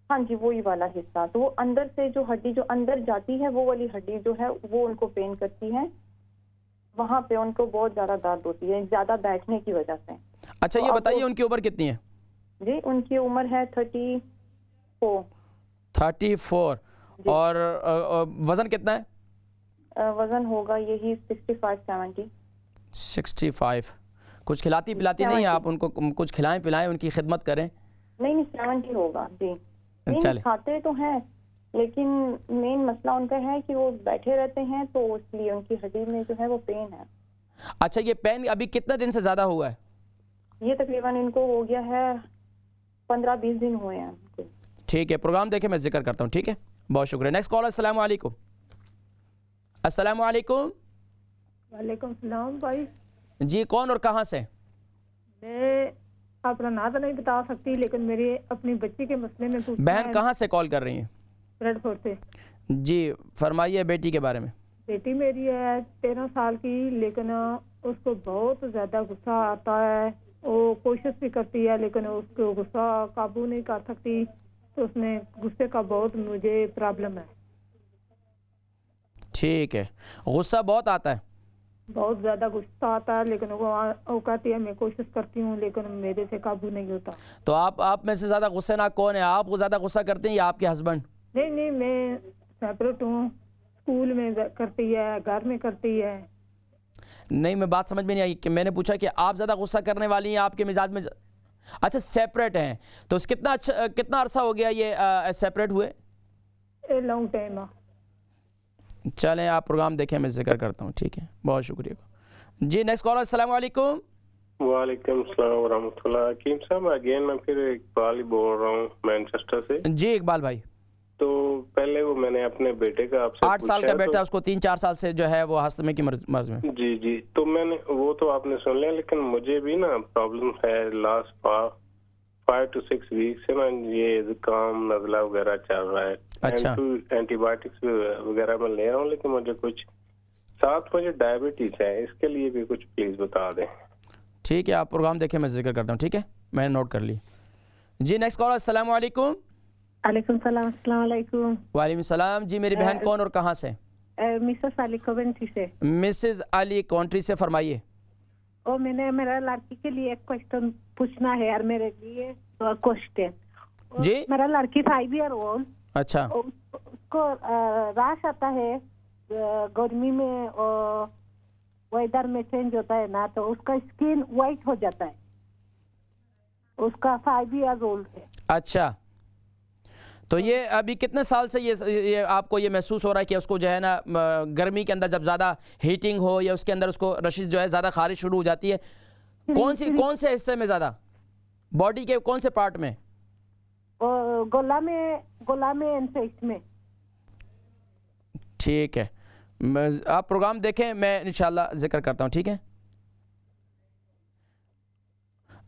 ہاں جی وہی والا حصہ. تو وہ اندر سے جو ہڈی جو اندر جاتی ہے وہ والی ہڈی جو ہے وہ ان کو پین کرتی ہے, وہاں پہ ان کو بہت زیادہ درد ہوتی ہے زیادہ بیٹھنے کی وجہ سے. اچھا یہ بتائیے ان کی عمر کتنی ہے؟ جی ان کی عمر ہے 34. 34. اور وزن کتنا ہے؟ وزن ہوگا یہی 65-70. 65. کچھ کھلاتی پلاتی نہیں آپ ان کو؟ کچھ کھلائیں پلائیں، ان کی خدمت کریں. نہیں 70 ہوگا جی. نہیں کھاتے تو ہیں لیکن مین مسئلہ ان کا ہے کہ وہ بیٹھے رہتے ہیں تو اس لیے ان کی ہڈی میں جو ہے وہ پین ہے. اچھا یہ پین ابھی کتنے دن سے زیادہ ہوا ہے؟ یہ تقریباً ان کو ہو گیا ہے 15-20 دن ہوئے ہیں. ٹھیک ہے، پروگرام دیکھیں میں ذکر کرتا ہوں. ٹھیک ہے، بہت شکریہ. Next call. السلام علیکم. السلام علیکم. وعلیکم السلام بھائی. جی کون اور کہاں سے؟ میں اپنا نام تو نہیں بتا سکتی لیکن میری اپنی بچی کے مسئلے میں پوچھنا ہے. بہن کہاں سے کال کر رہی ہیں؟ ریڈ فورٹ سے. جی فرمائیے بیٹی کے بارے میں. بیٹی میری ہے 13 سال کی لیکن اس کو بہت زیادہ غصہ آتا ہے. وہ کوشش بھی کرتی ہے لیکن اس کو غصہ قابو نہیں کر سکتی، تو اس میں غصے کا بہت مجھے پرابلم ہے. ٹھیک ہے، غصہ بہت آتا ہے؟ بہت زیادہ غصہ آتا ہے لیکن وہ کہتی ہے میں کوشش کرتی ہوں لیکن میرے سے قابو نہیں ہوتا. تو آپ میں سے زیادہ غصے ناک کون ہے؟ آپ کو زیادہ غصہ کرتے ہیں یا آپ کے ہسبینڈ؟ نہیں میں سیپریٹ ہوں. اسکول میں کرتی ہے، گھر میں کرتی ہے. نہیں میں بات سمجھ میں نہیں آئی کہ میں نے پوچھا کہ آپ زیادہ غصہ کرنے والی ہیں، آپ کے مزاج میں اچھا سیپریٹ ہیں. تو کتنا عرصہ ہو گیا یہ سیپریٹ ہوئے؟ Long time. چلیں آپ پروگرام دیکھیں میں ذکر کرتا ہوں. ٹھیک ہے، بہت شکریہ. جی نیکسٹ کالر. السلام علیکم. وعلیکم السلام ورحمۃ اللہ. حکیم صاحب اگین میں پھر اقبال ہی بول رہا ہوں مینچسٹر سے. جی اقبال بھائی. تو پہلے وہ میں نے اپنے بیٹے کا آپ سے 8 سال کا بیٹا، اس کو 3-4 سال سے جو ہے وہ ہاضمے کی مرض میں. جی تو میں نے وہ تو آپ نے سن لیا لیکن مجھے بھی نا پرابلم ہے. لاسٹ 5 to 6 ویک سے نا یہ زکام نزلہ وغیرہ چل رہا ہے. اچھا. اینٹی بایوٹکس وغیرہ میں لے رہا ہوں لیکن مجھے کچھ ساتھ مجھے ڈائبٹیز ہے، اس کے لیے بھی کچھ پلیز بتا دیں. ٹھیک ہے آپ پروگرام دیکھیں میں ذکر کرتا ہوں. ٹھیک ہے میں نے نوٹ کر لی. جی نیکسٹ کالر. السلام علیکم. وعلیکم السلام. السلام علیکم. وعلیکم السلام. جی میری بہن کون اور کہاں سے؟ مسز علی کوونٹری سے. مسز علی کونٹری سے، فرمائیے. اور میں نے میرا لڑکی کے لیے ایک کوشچن پوچھنا ہے اور میرے لیے کوشچن. جی میرا لڑکی 5 ایئر اولڈ. اچھا. اس کو راش آتا ہے گرمی میں، ویدر میں چینج ہوتا ہے نا تو اس کا اسکن وائٹ ہو جاتا ہے. اس کا 5 ایئر اولڈ ہے. اچھا تو یہ ابھی کتنے سال سے یہ آپ کو یہ محسوس ہو رہا ہے کہ اس کو جو ہے نا گرمی کے اندر جب زیادہ ہیٹنگ ہو یا اس کے اندر اس کو رشز جو ہے زیادہ خارج شروع ہو جاتی ہے؟ کون سے حصے میں زیادہ؟ باڈی کے کون سے پارٹ میں؟ گلا میں انفیکٹ میں. ٹھیک ہے آپ پروگرام دیکھیں میں انشاءاللہ ذکر کرتا ہوں. ٹھیک ہے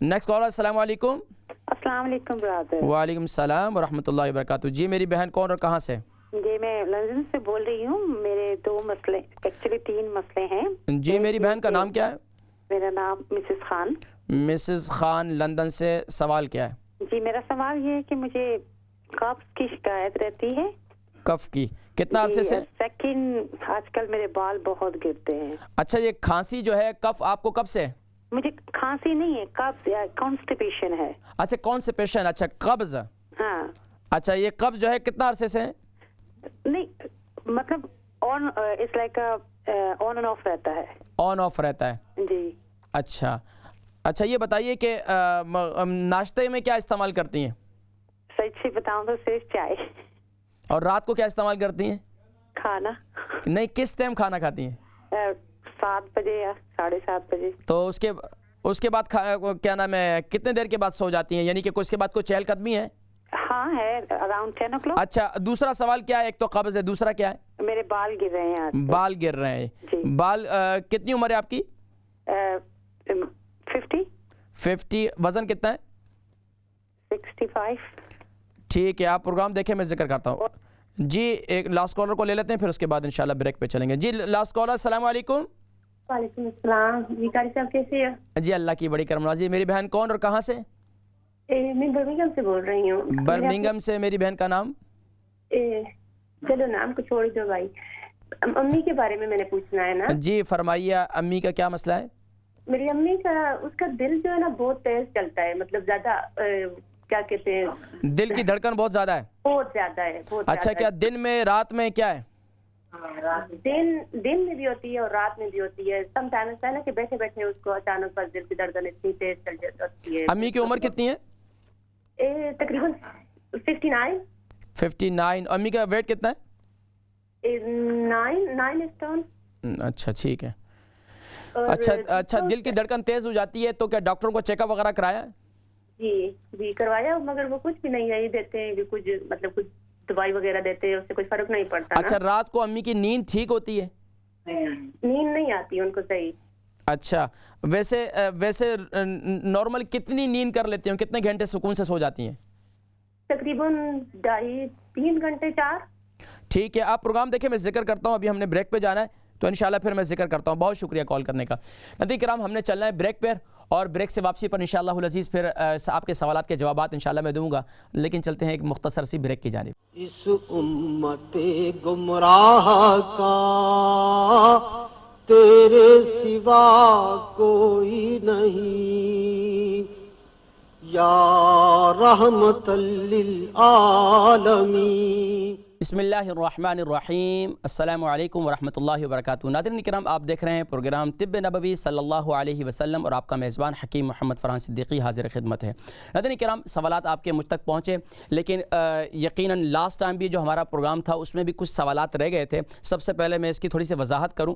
نیکسٹ کالر. السلام علیکم. السلام علیکم برادر. وعلیکم السلام ورحمۃ اللہ وبرکاتہ. جی میری بہن کون اور کہاں سے؟ جی میں لندن سے بول رہی ہوں. میرے 2 مسئلے، ایکچولی 3 مسئلے ہیں. جی میری بہن کا نام کیا ہے؟ میرا نام Mrs Khan. Mrs Khan London سے. سوال کیا ہے؟ جی میرا سوال یہ ہے کہ مجھے کف کی شکایت رہتی ہے. کف کی کتنا عرصے سے؟ سیکنڈ آج کل میرے بال بہت گرتے ہیں. اچھا یہ کھانسی جو ہے کف آپ کو کب سے؟ مجھے کھانسی نہیں ہے، قبض یا کانسٹیپیشن ہے. اچھا کانسٹیپیشن. اچھا قبض. ہاں. اچھا یہ قبض جو ہے کتنا عرصے سے ہے؟ نہیں مطلب on its like on and of رہتا ہے. آن آف رہتا ہے جی. اچھا یہ بتائیے کہ ناشتے میں کیا استعمال کرتی ہیں؟ سچ سے بتاؤں تو صرف چائے. اور رات کو کیا استعمال کرتی ہیں؟ کھانا. نہیں کس ٹائم کھانا کھاتی ہیں؟ 7 بجے یا 7:30 بجے. تو اس کے بعد کیا نام ہے کتنے دیر کے بعد سو جاتی ہیں؟ یعنی کہ اس کے بعد کوئی چہل قدمی ہے؟ ہاں ہے اراؤنڈ 10 o'clock. اچھا دوسرا سوال کیا ہے؟ ایک تو قبض ہے، دوسرا کیا ہے؟ میرے بال گر رہے ہیں. بال گر رہے ہیں. بال کتنی عمر ہے آپ کی؟ 50. وزن کتنا ہے؟ 65. ٹھیک ہے آپ پروگرام دیکھیں میں ذکر کرتا ہوں. جی ایک لاسٹ کالر کو لے لیتے ہیں پھر اس کے بعد انشاءاللہ بریک پہ چلیں گے. جی لاسٹ کالر. السلام علیکم. وعلیکم السلام. جی قاری صاحب کیسے ہیں؟ جی اللہ کی بڑی کرم نوازی. میری بہن کون اور کہاں سے؟ میں برمنگھم سے بول رہی ہوں. برمنگھم سے. میری بہن کا نام؟ چلو نام کو چھوڑ دو بھائی. امی کے بارے میں نے پوچھنا ہے نا. جی فرمائیے امی کا کیا مسئلہ ہے؟ میری امی کا اس کا دل جو ہے نا بہت تیز چلتا ہے, مطلب زیادہ کیا کہتے ہیں, دل کی دھڑکن بہت زیادہ ہے؟ بہت زیادہ ہے, بہت. اچھا, کیا دن میں رات میں کیا ہے؟ دن میں بھی ہوتی ہے اور رات میں بھی ہوتی ہے. سم ٹائم ایسا ہے نا کہ بیٹھے بیٹھے اس کو اچانک بس دل کی دھڑکن اتنی تیز چل جاتی ہے. امی کی عمر کتنی ہے؟ تقریباً 59. 59. امی کا ویٹ کتنا ہے؟ 9 اسٹون. اچھا ٹھیک ہے. اچھا, دل کی دھڑکن تیز ہو جاتی ہے تو کیا ڈاکٹروں کو چیک اپ وغیرہ کرایا؟ جی کروایا, مگر وہ کچھ بھی نہیں ہے, یہ دیتے ہیں کہ کچھ مطلب کچھ دوائی وغیرہ دیتے ہیں, اس سے کوئی فرق نہیں پڑتا. اچھا, رات کو امی کی نیند ٹھیک ہوتی ہے؟ نیند نہیں آتی ان کو صحیح. اچھا, ویسے نارمل کتنی نیند کر لیتی ہیں, کتنے گھنٹے سکون سے سو جاتی ہیں؟ تقریباً 2.5-3 گھنٹے 4. ٹھیک ہے, آپ پروگرام دیکھیں, میں ذکر کرتا ہوں, ابھی ہم نے بریک پہ جانا ہے تو انشاءاللہ پھر میں ذکر کرتا ہوں. بہت شکریہ کال کرنے کا. ناظرین کرام, ہم نے چلنا ہے بریک پر, اور بریک سے واپسی پر انشاءاللہ العزیز پھر آپ کے سوالات کے جوابات انشاءاللہ میں دوں گا, لیکن چلتے ہیں ایک مختصر سی بریک کی جانب. اس امت گمراہ کا تیرے سوا کوئی نہیں, یا رحمت للعالمین. بسم اللہ الرحمن الرحیم. السلام علیکم ورحمۃ اللہ وبرکاتہ. ناظرین کرام, آپ دیکھ رہے ہیں پروگرام طب نبوی صلی اللہ علیہ وسلم, اور آپ کا میزبان حکیم محمد فرحان صدیقی حاضر خدمت ہے. ناظرین کرام, سوالات آپ کے مجھ تک پہنچے, لیکن یقیناً لاسٹ ٹائم بھی جو ہمارا پروگرام تھا اس میں بھی کچھ سوالات رہ گئے تھے. سب سے پہلے میں اس کی تھوڑی سی وضاحت کروں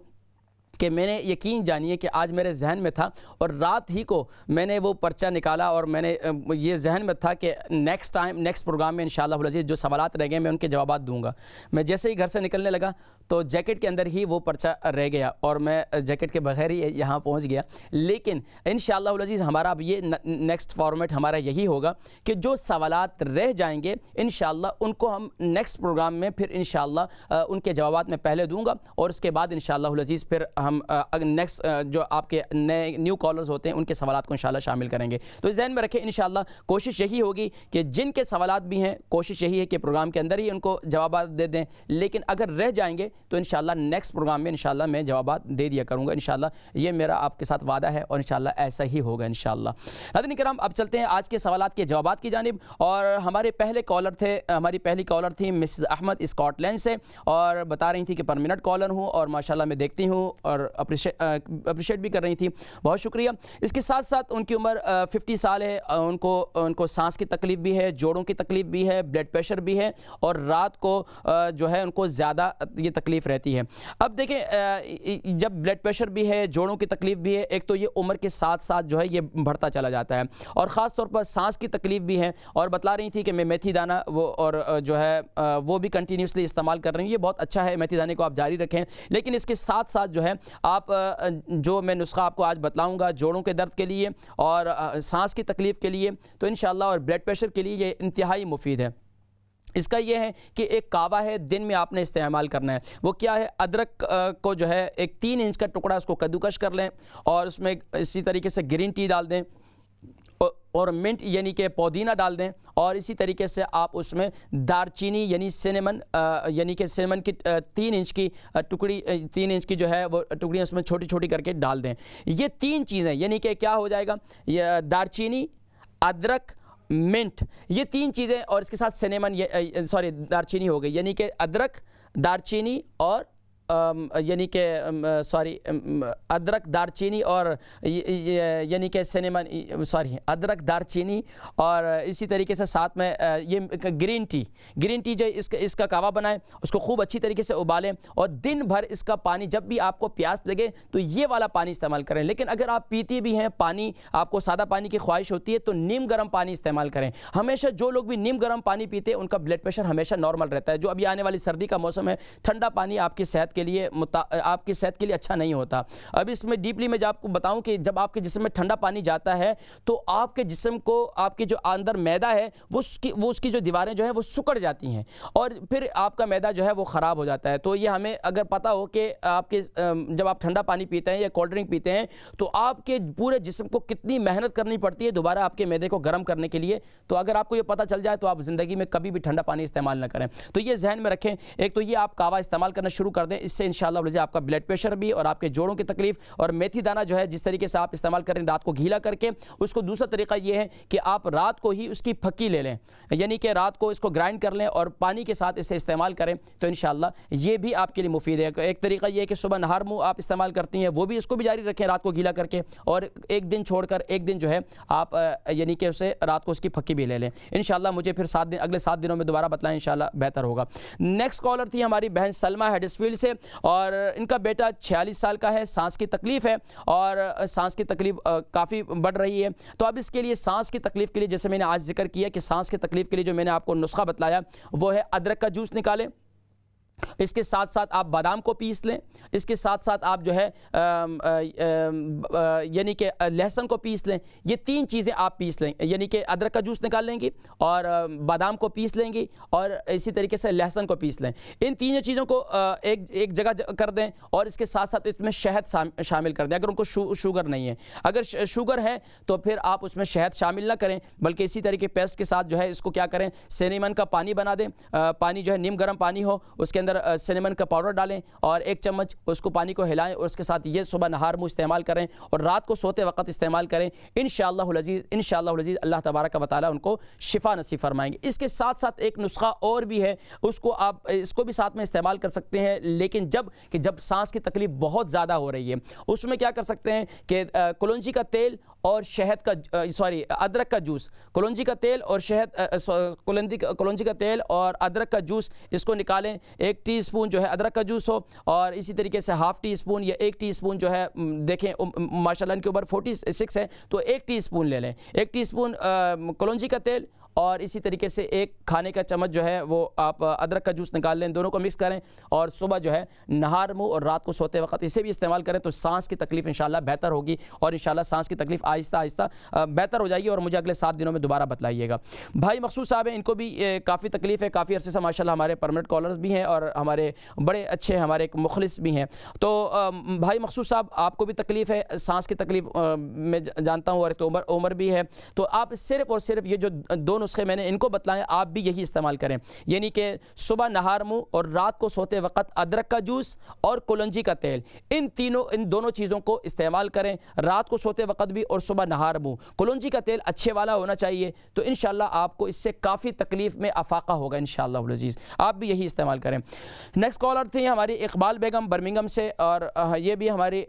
کہ میں نے یقین جانیے کہ آج میرے ذہن میں تھا, اور رات ہی کو میں نے وہ پرچہ نکالا, اور میں نے یہ ذہن میں تھا کہ نیکسٹ پروگرام میں انشاءاللہ العزیز جو سوالات رہ گئے میں ان کے جوابات دوں گا. میں جیسے ہی گھر سے نکلنے لگا تو جیکٹ کے اندر ہی وہ پرچہ رہ گیا, اور میں جیکٹ کے بغیر ہی یہاں پہنچ گیا. لیکن انشاءاللہ العزیز ہمارا اب یہ نیکسٹ فارمیٹ ہمارا یہی ہوگا کہ جو سوالات رہ جائیں گے انشاءاللہ ان کو ہم نیکسٹ پروگرام میں پھر انشاءاللہ ان کے جوابات میں پہلے دوں گا, اور اس کے بعد انشاءاللہ العزیز پھر ہم نیکسٹ جو آپ کے نئے نیو کالرز ہوتے ہیں ان کے سوالات کو انشاءاللہ شامل کریں گے. تو ذہن میں رکھیں, انشاءاللہ کوشش یہی ہوگی کہ جن کے سوالات بھی ہیں کوشش یہی ہے کہ پروگرام کے اندر ہی ان کو جوابات دے دیں, لیکن اگر رہ جائیں گے تو انشاءاللہ نیکسٹ پروگرام میں انشاءاللہ میں جوابات دے دیا کروں گا. انشاءاللہ یہ میرا آپ کے ساتھ وعدہ ہے, اور انشاءاللہ ایسا ہی ہوگا انشاءاللہ. ناظرین کرام, اب چلتے ہیں آج کے سوالات کے جوابات کی جانب, اور ہمارے پہلے کالر تھے, ہماری پہلی کالر تھی مسز احمد اسکاٹ لینڈ سے, اور بتا رہی تھی کہ پر منٹ کالر ہوں, اور ماشاءاللہ میں دیکھتی ہوں اور اپریشیٹ بھی کر رہی تھی, بہت شکریہ. اس کے ساتھ ساتھ ان کی عمر 50 سال ہے, ان کو سانس کی تکلیف بھی ہے, جوڑوں کی تکلیف بھی ہے, بلڈ پریشر بھی ہے, اور رات کو جو ہے ان کو زیادہ یہ تکلیف رہتی ہے. اب دیکھیں, جب بلڈ پریشر بھی ہے, جوڑوں کی تکلیف بھی ہے, ایک تو یہ عمر کے ساتھ ساتھ جو ہے یہ بڑھتا چلا جاتا ہے, اور خاص طور پر سانس کی تکلیف بھی ہے, اور بتلا رہی تھی کہ میں میتھی دانہ وہ اور جو ہے وہ بھی کنٹینیوسلی استعمال کر رہی ہوں. یہ بہت اچھا ہے, میتھی دانے کو آپ جاری رکھیں, لیکن اس کے ساتھ ساتھ جو ہے آپ جو میں نسخہ آپ کو آج بتلاؤں گا جوڑوں کے درد کے لیے اور سانس کی تکلیف کے لیے, تو انشاءاللہ اور بلڈ پریشر کے لیے یہ انتہائی مفید ہے. اس کا یہ ہے کہ ایک کعوہ ہے, دن میں آپ نے استعمال کرنا ہے. وہ کیا ہے, ادرک کو جو ہے ایک 3 انچ کا ٹکڑا اس کو کدوکش کر لیں, اور اس میں اسی طریقے سے گرین ٹی ڈال دیں, اور منٹ یعنی کہ پودینہ ڈال دیں, اور اسی طریقے سے آپ اس میں دار چینی یعنی سینمن یعنی کہ سینمن کی 3 انچ کی ٹکڑی 3 انچ کی جو ہے وہ ٹکڑیاں اس میں چھوٹی چھوٹی کر کے ڈال دیں. یہ 3 چیزیں یعنی کہ کیا ہو جائے گا, یہ دار چینی, ادرک, منٹ, یہ 3 چیزیں, اور اس کے ساتھ سینمن دار چینی ہو گئی, یعنی کہ ادرک, دار چینی اور یعنی کہ ادرک, دار چینی اور یعنی کہ سینمن ادرک, دار چینی, اور اسی طریقے سے ساتھ میں یہ گرین ٹی جو اس کا کعوہ بنائیں, اس کو خوب اچھی طریقے سے ابالیں, اور دن بھر اس کا پانی جب بھی آپ کو پیاس لگے تو یہ والا پانی استعمال کریں. لیکن اگر آپ پیتی بھی ہیں پانی, آپ کو سادہ پانی کی خواہش ہوتی ہے, تو نیم گرم پانی استعمال کریں. ہمیشہ جو لوگ بھی نیم گرم پانی پیتے ہیں ان کا بلڈ پریشر ہمیشہ نارمل رہتا ہے. جو ابھی آنے والی سردی کا موسم ہے, ٹھنڈا پانی آپ کی صحت کے لیے اچھا نہیں ہوتا. اب اس میں ڈیپلی میں آپ کو بتاؤں کہ جب آپ کے جسم میں ٹھنڈا پانی جاتا ہے تو آپ کے جسم کو, آپ کے جو اندر معدہ ہے وہ اس کی جو دیواریں جو ہیں وہ سکڑ جاتی ہیں, اور پھر آپ کا معدہ جو ہے وہ خراب ہو جاتا ہے. تو یہ ہمیں اگر پتہ ہو کہ آپ کے جب آپ ٹھنڈا پانی پیتے ہیں یا کولڈ ڈرنک پیتے ہیں تو آپ کے پورے جسم کو کتنی محنت کرنی پڑتی ہے دوبارہ آپ کے معدے کو گرم کرنے کے لیے. تو اگر آپ کو یہ پتہ چل جائے تو آپ زندگی میں کبھی بھی ٹھنڈا پانی استعمال نہ کریں. تو یہ ذہن میں رکھیں. ایک تو یہ آپ کعوہ استعمال کرنا شروع کر دیں, اس سے انشاءاللہ آپ کا بلڈ پریشر بھی اور آپ کے جوڑوں کی تکلیف، اور میتھی دانہ جو ہے جس طریقے سے آپ استعمال کریں رات کو گھیلا کر کے اس کو، دوسرا طریقہ یہ ہے کہ آپ رات کو ہی اس کی پھکی لے لیں، یعنی کہ رات کو اس کو گرائنڈ کر لیں اور پانی کے ساتھ اسے استعمال کریں تو انشاءاللہ یہ بھی آپ کے لیے مفید ہے۔ ایک طریقہ یہ ہے کہ صبح نہار منہ آپ استعمال کرتی ہیں، وہ بھی اس کو بھی جاری رکھیں رات کو گھیلا کر کے، اور ایک دن چھوڑ کر ایک دن جو ہے آپ یعنی کہ اسے رات کو اس کی پھکی بھی لے لیں انشاءاللہ۔ مجھے پھر اگلے 7 دنوں میں دوبارہ بتلائیں انشاءاللہ بہتر ہوگا۔ نیکسٹ کالر تھی ہماری بہن سلمہ ہیڈسفیلڈ سے، اور ان کا بیٹا 46 سال کا ہے، سانس کی تکلیف ہے اور سانس کی تکلیف کافی بڑھ رہی ہے۔ تو اب اس کے لیے سانس کی تکلیف کے لیے جیسے میں نے آج ذکر کیا کہ سانس کی تکلیف کے لیے جو میں نے آپ کو نسخہ بتلایا وہ ہے ادرک کا جوس نکالیں، اس کے ساتھ ساتھ آپ بادام کو پیس لیں، اس کے ساتھ ساتھ آپ جو ہے یعنی کہ لہسن کو پیس لیں، یہ 3 چیزیں آپ پیس لیں، یعنی کہ ادرک کا جوس نکال لیں گی اور بادام کو پیس لیں گی اور اسی طریقے سے لہسن کو پیس لیں۔ ان 3 چیزوں کو ایک جگہ کر دیں اور اس کے ساتھ ساتھ اس میں شہد شامل کر دیں۔ اگر ان کو شوگر نہیں ہے، اگر شوگر ہے تو پھر آپ اس میں شہد شامل نہ کریں، بلکہ اسی طریقے پیسٹ کے ساتھ جو ہے اس کو کیا کریں، سینیمن کا پانی بنا دیں، پانی جو ہے نیم گرم پانی ہو، اس کے اندر سینیمن کا پاؤڈر ڈالیں اور 1 چمچ اس کو پانی کو ہلائیں اور اس کے ساتھ یہ صبح نہار منہ استعمال کریں اور رات کو سوتے وقت استعمال کریں۔ انشاءاللہ العزیز اللہ تبارک و تعالی ان کو شفا نصیب فرمائیں گے۔ اس کے ساتھ ساتھ ایک نسخہ اور بھی ہے، اس کو آپ اس کو بھی ساتھ میں استعمال کر سکتے ہیں، لیکن جب سانس کی تکلیف بہت زیادہ ہو رہی ہے اس میں کیا کر سکتے ہیں کہ کلونجی کا تیل اور شہد کا ادرک کا جوس، کلونجی کا تیل اور کلونجی کا تیل اور ادرک کا جوس اس کو نکالیں، 1 ٹی اسپون جو ہے ادرک کا جوس ہو اور اسی طریقے سے ½ ٹی اسپون یا 1 ٹی اسپون جو ہے، دیکھیں ماشاءاللہ ان کے اوپر 46 ہے تو 1 ٹی اسپون لے لیں، 1 ٹی اسپون کلونجی کا تیل اور اسی طریقے سے 1 کھانے کا چمچ جو ہے وہ آپ ادرک کا جوس نکال لیں، دونوں کو مکس کریں اور صبح جو ہے نہار منہ اور رات کو سوتے وقت اسے بھی استعمال کریں تو سانس کی تکلیف انشاءاللہ بہتر ہوگی اور انشاءاللہ سانس کی تکلیف آہستہ آہستہ بہتر ہو جائے گی، اور مجھے اگلے 7 دنوں میں دوبارہ بتلائیے گا۔ بھائی مقصود صاحب ہیں، ان کو بھی کافی تکلیف ہے، کافی عرصے سے ماشاءاللہ ہمارے پرمننٹ کالرز بھی ہیں اور ہمارے بڑے اچھے ہمارے ایک مخلص بھی ہیں۔ تو بھائی مقصود صاحب آپ کو بھی تکلیف ہے، سانس کی تکلیف میں جانتا ہوں، اور عمر بھی ہے، تو آپ صرف اور صرف یہ جو 2 نسخے میں نے ان کو بتلائیں آپ بھی یہی استعمال کریں، یعنی کہ صبح نہار منہ اور رات کو سوتے وقت ادرک کا جوس اور کلونجی کا تیل، ان دونوں چیزوں کو استعمال کریں رات کو سوتے وقت بھی اور صبح نہار منہ۔ کلونجی کا تیل اچھے والا ہونا چاہیے، تو انشاءاللہ آپ کو اس سے کافی تکلیف میں افاقہ ہوگا انشاءاللہ العزیز، آپ بھی یہی استعمال کریں۔ نیکسٹ کالر تھی ہماری اقبال بیگم برمنگھم سے، اور یہ بھی ہماری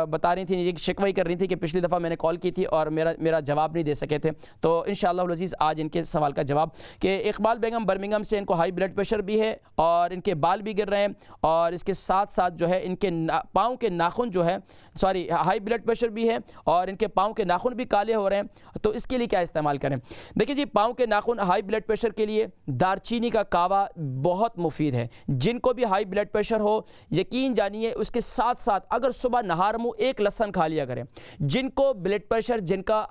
بتا رہی تھیں، یہ شکوہ کر رہی تھی کہ پچھلی دفعہ میں نے کال کی تھی اور میرا جواب نہیں دے سکے تھے، تو انشاءاللہ العزیز آج ان کے سوال کا جواب کہ اقبال بیگم برمنگھم سے ان کو ہائی بلڈ پریشر بھی ہے اور ان کے بال بھی گر رہے ہیں، اور اس کے ساتھ ساتھ جو ہے ان کے پاؤں کے ناخن جو ہے ہائی بلڈ پریشر بھی ہے اور ان کے پاؤں کے ناخن بھی کالے ہو رہے ہیں، تو اس کے لیے کیا استعمال کریں؟ دیکھیں جی، پاؤں کے ناخن ہائی بلڈ پریشر کے لیے دارچینی کا کعوہ بہت مفید ہے۔ جن کو بھی ہائی بلڈ پریشر ہو یقین جانیے اس کے ساتھ ساتھ اگر صبح نہار منہ 1 لہسن کھا لیا کریں، جن کو بلڈ پریشر جن کا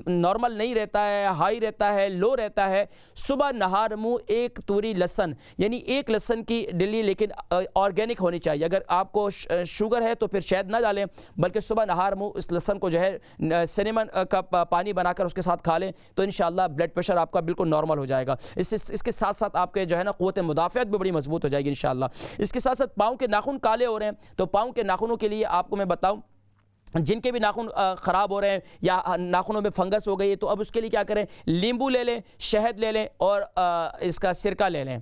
نارمل نہیں رہتا ہے، ہائی رہتا ہے، لو رہتا ہے، صبح نہار منہ 1 توری لہسن، یعنی 1 لہسن کی ڈلی، لیکن آرگینک ہونی چاہیے۔ اگر آپ کو شوگر ہے تو پھر شہد نہ ڈالیں، بلکہ صبح نہار منہ اس لہسن کو جو ہے سینیمن کا پانی بنا کر اس کے ساتھ کھا لیں تو انشاءاللہ بلڈ پریشر آپ کا بالکل نارمل ہو جائے گا۔ اس کے ساتھ ساتھ آپ کے جو ہے نا قوت مدافعت بھی بڑی مضبوط ہو جائے گی انشاءاللہ۔ اس کے ساتھ ساتھ پاؤں کے ناخن کالے ہو رہے ہیں تو پاؤں کے ناخنوں کے لیے آپ کو میں بتاؤں، جن کے بھی ناخن خراب ہو رہے ہیں یا ناخنوں میں فنگس ہو گئی ہے تو اب اس کے لیے کیا کریں، لیمبو لے لیں، شہد لے لیں اور اس کا سرکہ لے لیں،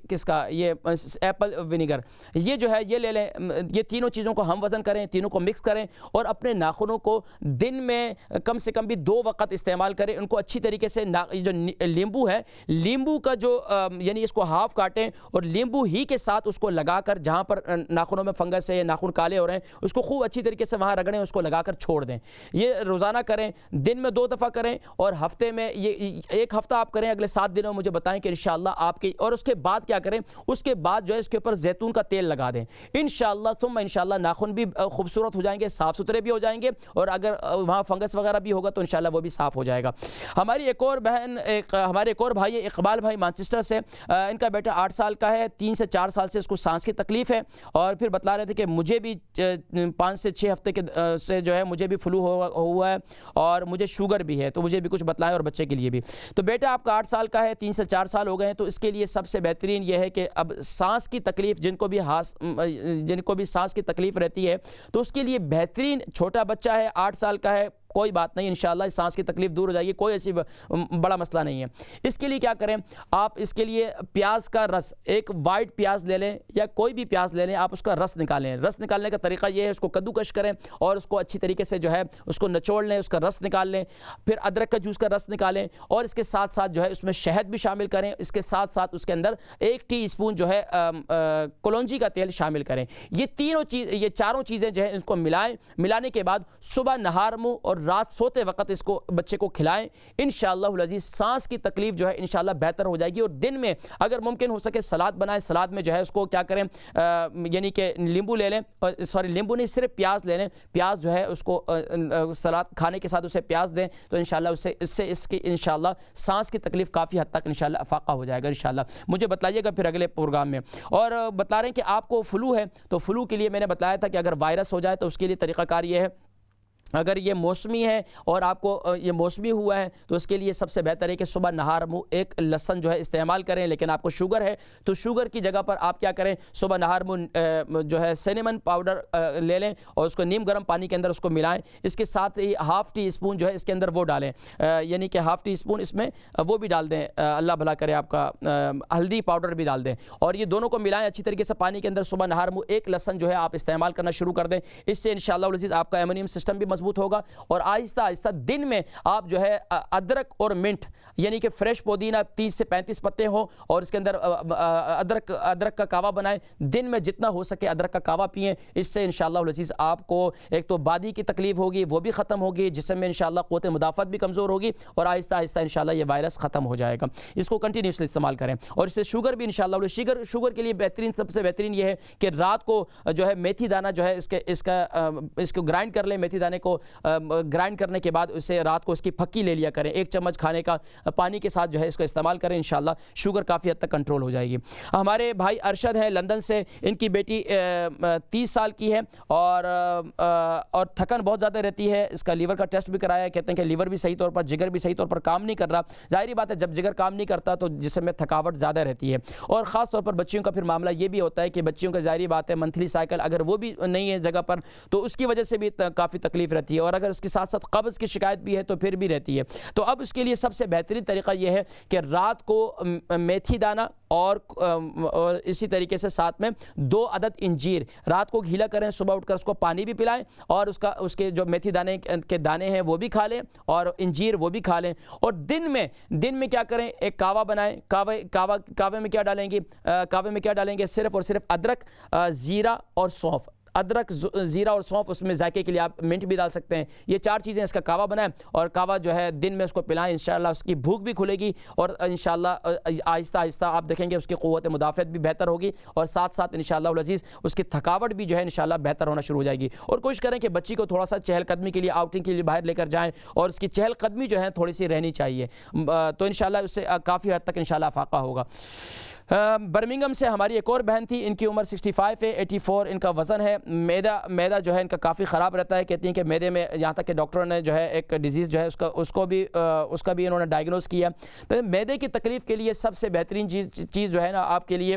کس کا، یہ ایپل ونیگر، یہ جو ہے یہ لے لیں، یہ تینوں چیزوں کو ہم وزن کریں، تینوں کو مکس کریں اور اپنے ناخنوں کو دن میں کم سے کم بھی 2 وقت استعمال کریں۔ ان کو اچھی طریقے سے جو لیمبو ہے، لیمبو کا جو یعنی اس کو ہاف کاٹیں اور لیمبو ہی کے ساتھ اس کو لگا کر جہاں پر ناخنوں میں فنگس ہے یا ناخن کالے ہو رہے ہیں اس کو خوب اچھی طریقے سے وہاں رگڑیں، اس کو لگا کر چھوڑ دیں۔ یہ روزانہ کریں، دن میں 2 دفعہ کریں اور ہفتے میں یہ 1 ہفتہ آپ کریں، اگلے 7 دنوں مجھے بتائیں کہ انشاءاللہ آپ کی، اور اس کے بعد کیا کریں، اس کے بعد جو ہے اس کے اوپر زیتون کا تیل لگا دیں انشاءاللہ، ثم انشاءاللہ ناخن بھی خوبصورت ہو جائیں گے، صاف ستھرے بھی ہو جائیں گے، اور اگر وہاں فنگس وغیرہ بھی ہوگا تو انشاءاللہ وہ بھی صاف ہو جائے گا۔ ہماری ایک اور بہن، ہمارے ایک اور بھائی ہے اقبال بھائی مانچسٹر سے، ان کا بیٹا 8 سال کا ہے، 3 سے 4 سال سے اس کو سانس کی تکلیف ہے، اور پھر بتلا رہے تھے کہ مجھے بھی 5 سے 6 ہفتے ہفتے کے سے جو ہے مجھے بھی فلو ہوا ہے اور مجھے شوگر بھی ہے، تو مجھے بھی کچھ بتلائیں اور بچے کے لیے بھی۔ تو بیٹا آپ کا 8 سال کا ہے، 3 سے 4 سال ہو گئے ہیں، تو اس کے لیے سب سے بہترین یہ ہے کہ اب سانس کی تکلیف جن کو بھی سانس کی تکلیف رہتی ہے تو اس کے لیے بہترین، چھوٹا بچہ ہے 8 سال کا ہے، کوئی بات نہیں، انشاءاللہ سانس کی تکلیف دور ہو جائے گی، کوئی ایسی بڑا مسئلہ نہیں ہے۔ اس کے لیے کیا کریں، آپ اس کے لیے پیاز کا رس، ایک وائٹ پیاز لے لیں یا کوئی بھی پیاز لے لیں، آپ اس کا رس نکالیں۔ رس نکالنے کا طریقہ یہ ہے، اس کو کدوکش کریں اور اس کو اچھی طریقے سے جو ہے اس کو نچوڑ لیں، اس کا رس نکال لیں، پھر ادرک کا جوس کا رس نکالیں اور اس کے ساتھ ساتھ جو ہے اس میں شہد بھی شامل کریں، اس کے ساتھ ساتھ اس کے اندر 1 ٹی اسپون جو ہے کلونجی کا تیل شامل کریں۔ یہ چاروں چیزیں جو ہیں ان کو ملائیں، ملانے کے بعد صبح نہار منہ اور رات سوتے وقت اس کو بچے کو کھلائیں، انشاءاللہ العزیز سانس کی تکلیف جو ہے انشاءاللہ بہتر ہو جائے گی۔ اور دن میں اگر ممکن ہو سکے سلاد بنائیں، سلاد میں جو ہے اس کو کیا کریں، یعنی کہ لیمبو لے لیں، لیمبو نہیں، صرف پیاز لے لیں، پیاز جو ہے اس کو سلاد کھانے کے ساتھ اسے پیاز دیں تو انشاءاللہ اس کی انشاءاللہ سانس کی تکلیف کافی حد تک انشاءاللہ افاقہ ہو جائے گا انشاءاللہ۔ مجھے بتلائیے گا پھر اگلے پروگرام میں۔ اور بتا رہے ہیں کہ آپ کو فلو ہے، تو فلو کے لیے میں نے بتلایا تھا کہ اگر وائرس ہو جائے تو اس کے لیے طریقہ کار یہ ہے، اگر یہ موسمی ہے اور آپ کو یہ موسمی ہوا ہے تو اس کے لیے سب سے بہتر ہے کہ صبح نہار منہ ایک لہسن جو ہے استعمال کریں، لیکن آپ کو شوگر ہے تو شوگر کی جگہ پر آپ کیا کریں، صبح نہار منہ جو ہے سینیمن پاؤڈر لے لیں اور اس کو نیم گرم پانی کے اندر اس کو ملائیں، اس کے ساتھ ہی ½ ٹی اسپون جو ہے اس کے اندر وہ ڈالیں، یعنی کہ ½ ٹی اسپون اس میں وہ بھی ڈال دیں، اللہ بھلا کرے آپ کا ہلدی پاؤڈر بھی ڈال دیں، اور یہ دونوں کو ملائیں اچھی طریقے سے پانی کے اندر، صبح نہار منہ ایک لہسن جو ہے آپ استعمال کرنا شروع کر دیں۔ اس سے انشاءاللہ العزیز آپ کا ایمونیم سسٹم بھی مضبوط ہوگا، اور آہستہ آہستہ دن میں آپ جو ہے ادرک اور منٹ، یعنی کہ فریش پودینہ 30 سے 35 پتے ہوں اور اس کے اندر ادرک کا کعوہ بنائیں، دن میں جتنا ہو سکے ادرک کا کعوہ پئیں، اس سے انشاءاللہ العزیز آپ کو ایک تو بادی کی تکلیف ہوگی وہ بھی ختم ہوگی، جسم میں انشاءاللہ قوت مدافعت بھی کمزور ہوگی، اور آہستہ آہستہ انشاءاللہ یہ وائرس ختم ہو جائے گا۔ اس کو کنٹینیوسلی استعمال کریں، اور اس سے شوگر بھی انشاءاللہ شوگر کے لیے بہترین، سب سے بہترین یہ ہے کہ رات کو جو ہے میتھی دانہ جو ہے اس کو گرائنڈ کر لیں، میتھی دانے کو گرائنڈ کرنے کے بعد اسے رات کو اس کی پھکی لے لیا کریں، 1 چمچ کھانے کا پانی کے ساتھ جو ہے اس کو استعمال کریں، انشاءاللہ شوگر کافی حد تک کنٹرول ہو جائے گی۔ ہمارے بھائی ارشد ہیں لندن سے، ان کی بیٹی 30 سال کی ہے اور تھکن بہت زیادہ رہتی ہے، اس کا لیور کا ٹیسٹ بھی کرایا ہے، کہتے ہیں کہ لیور بھی صحیح طور پر، جگر بھی صحیح طور پر کام نہیں کر رہا، ظاہری بات ہے جب جگر کام نہیں کرتا تو جسم میں تھکاوٹ زیادہ رہتی ہے، اور خاص طور پر بچیوں کا پھر معاملہ یہ بھی ہوتا ہے کہ بچیوں کا ظاہری بات ہے منتھلی سائیکل اگر وہ بھی نہیں ہے جگہ پر تو اس کی وجہ سے بھی کافی تکلیف رہتی ہے، اور اگر اس کے ساتھ ساتھ قبض کی شکایت بھی ہے تو پھر بھی رہتی ہے۔ تو اب اس کے لیے سب سے بہترین طریقہ یہ ہے کہ رات کو میتھی دانہ اور اسی طریقے سے ساتھ میں 2 عدد انجیر رات کو گھیلا کریں، صبح اٹھ کر اس کو پانی بھی پلائیں، اور اس کے جو میتھی دانے کے دانے ہیں وہ بھی کھا لیں اور انجیر وہ بھی کھا لیں، اور دن میں کیا کریں، ایک کعوہ بنائیں، کعوے میں کیا ڈالیں گے، صرف اور صرف ادرک، زیرہ اور سونف، ادرک، زیرہ اور سونف، اس میں ذائقے کے لیے آپ منٹ بھی ڈال سکتے ہیں، یہ 4 چیزیں اس کا کعوہ بنائیں، اور کعوہ جو ہے دن میں اس کو پلائیں، انشاءاللہ اس کی بھوک بھی کھلے گی، اور انشاءاللہ آہستہ آہستہ آپ دیکھیں گے اس کی قوت مدافعت بھی بہتر ہوگی، اور ساتھ ساتھ انشاءاللہ العزیز اس کی تھکاوٹ بھی جو ہے انشاءاللہ بہتر ہونا شروع ہو جائے گی۔ اور کوشش کریں کہ بچی کو تھوڑا سا چہل قدمی کے لیے، آؤٹنگ کے لیے باہر لے کر جائیں، اور اس کی چہل قدمی جو ہے تھوڑی سی رہنی چاہیے، تو انشاءاللہ اس سے کافی حد تک انشاءاللہ افاقہ ہوگا۔ برمنگم سے ہماری ایک اور بہن تھی، ان کی عمر 65 ہے، 84 ان کا وزن ہے، میدا جو ہے ان کا کافی خراب رہتا ہے، کہتی ہیں کہ میدے میں یہاں تک کہ ڈاکٹروں نے جو ہے ایک ڈیزیز جو ہے اس کا بھی انہوں نے ڈائگنوز کیا، تو میدے کی تکلیف کے لیے سب سے بہترین چیز جو ہے نا آپ کے لیے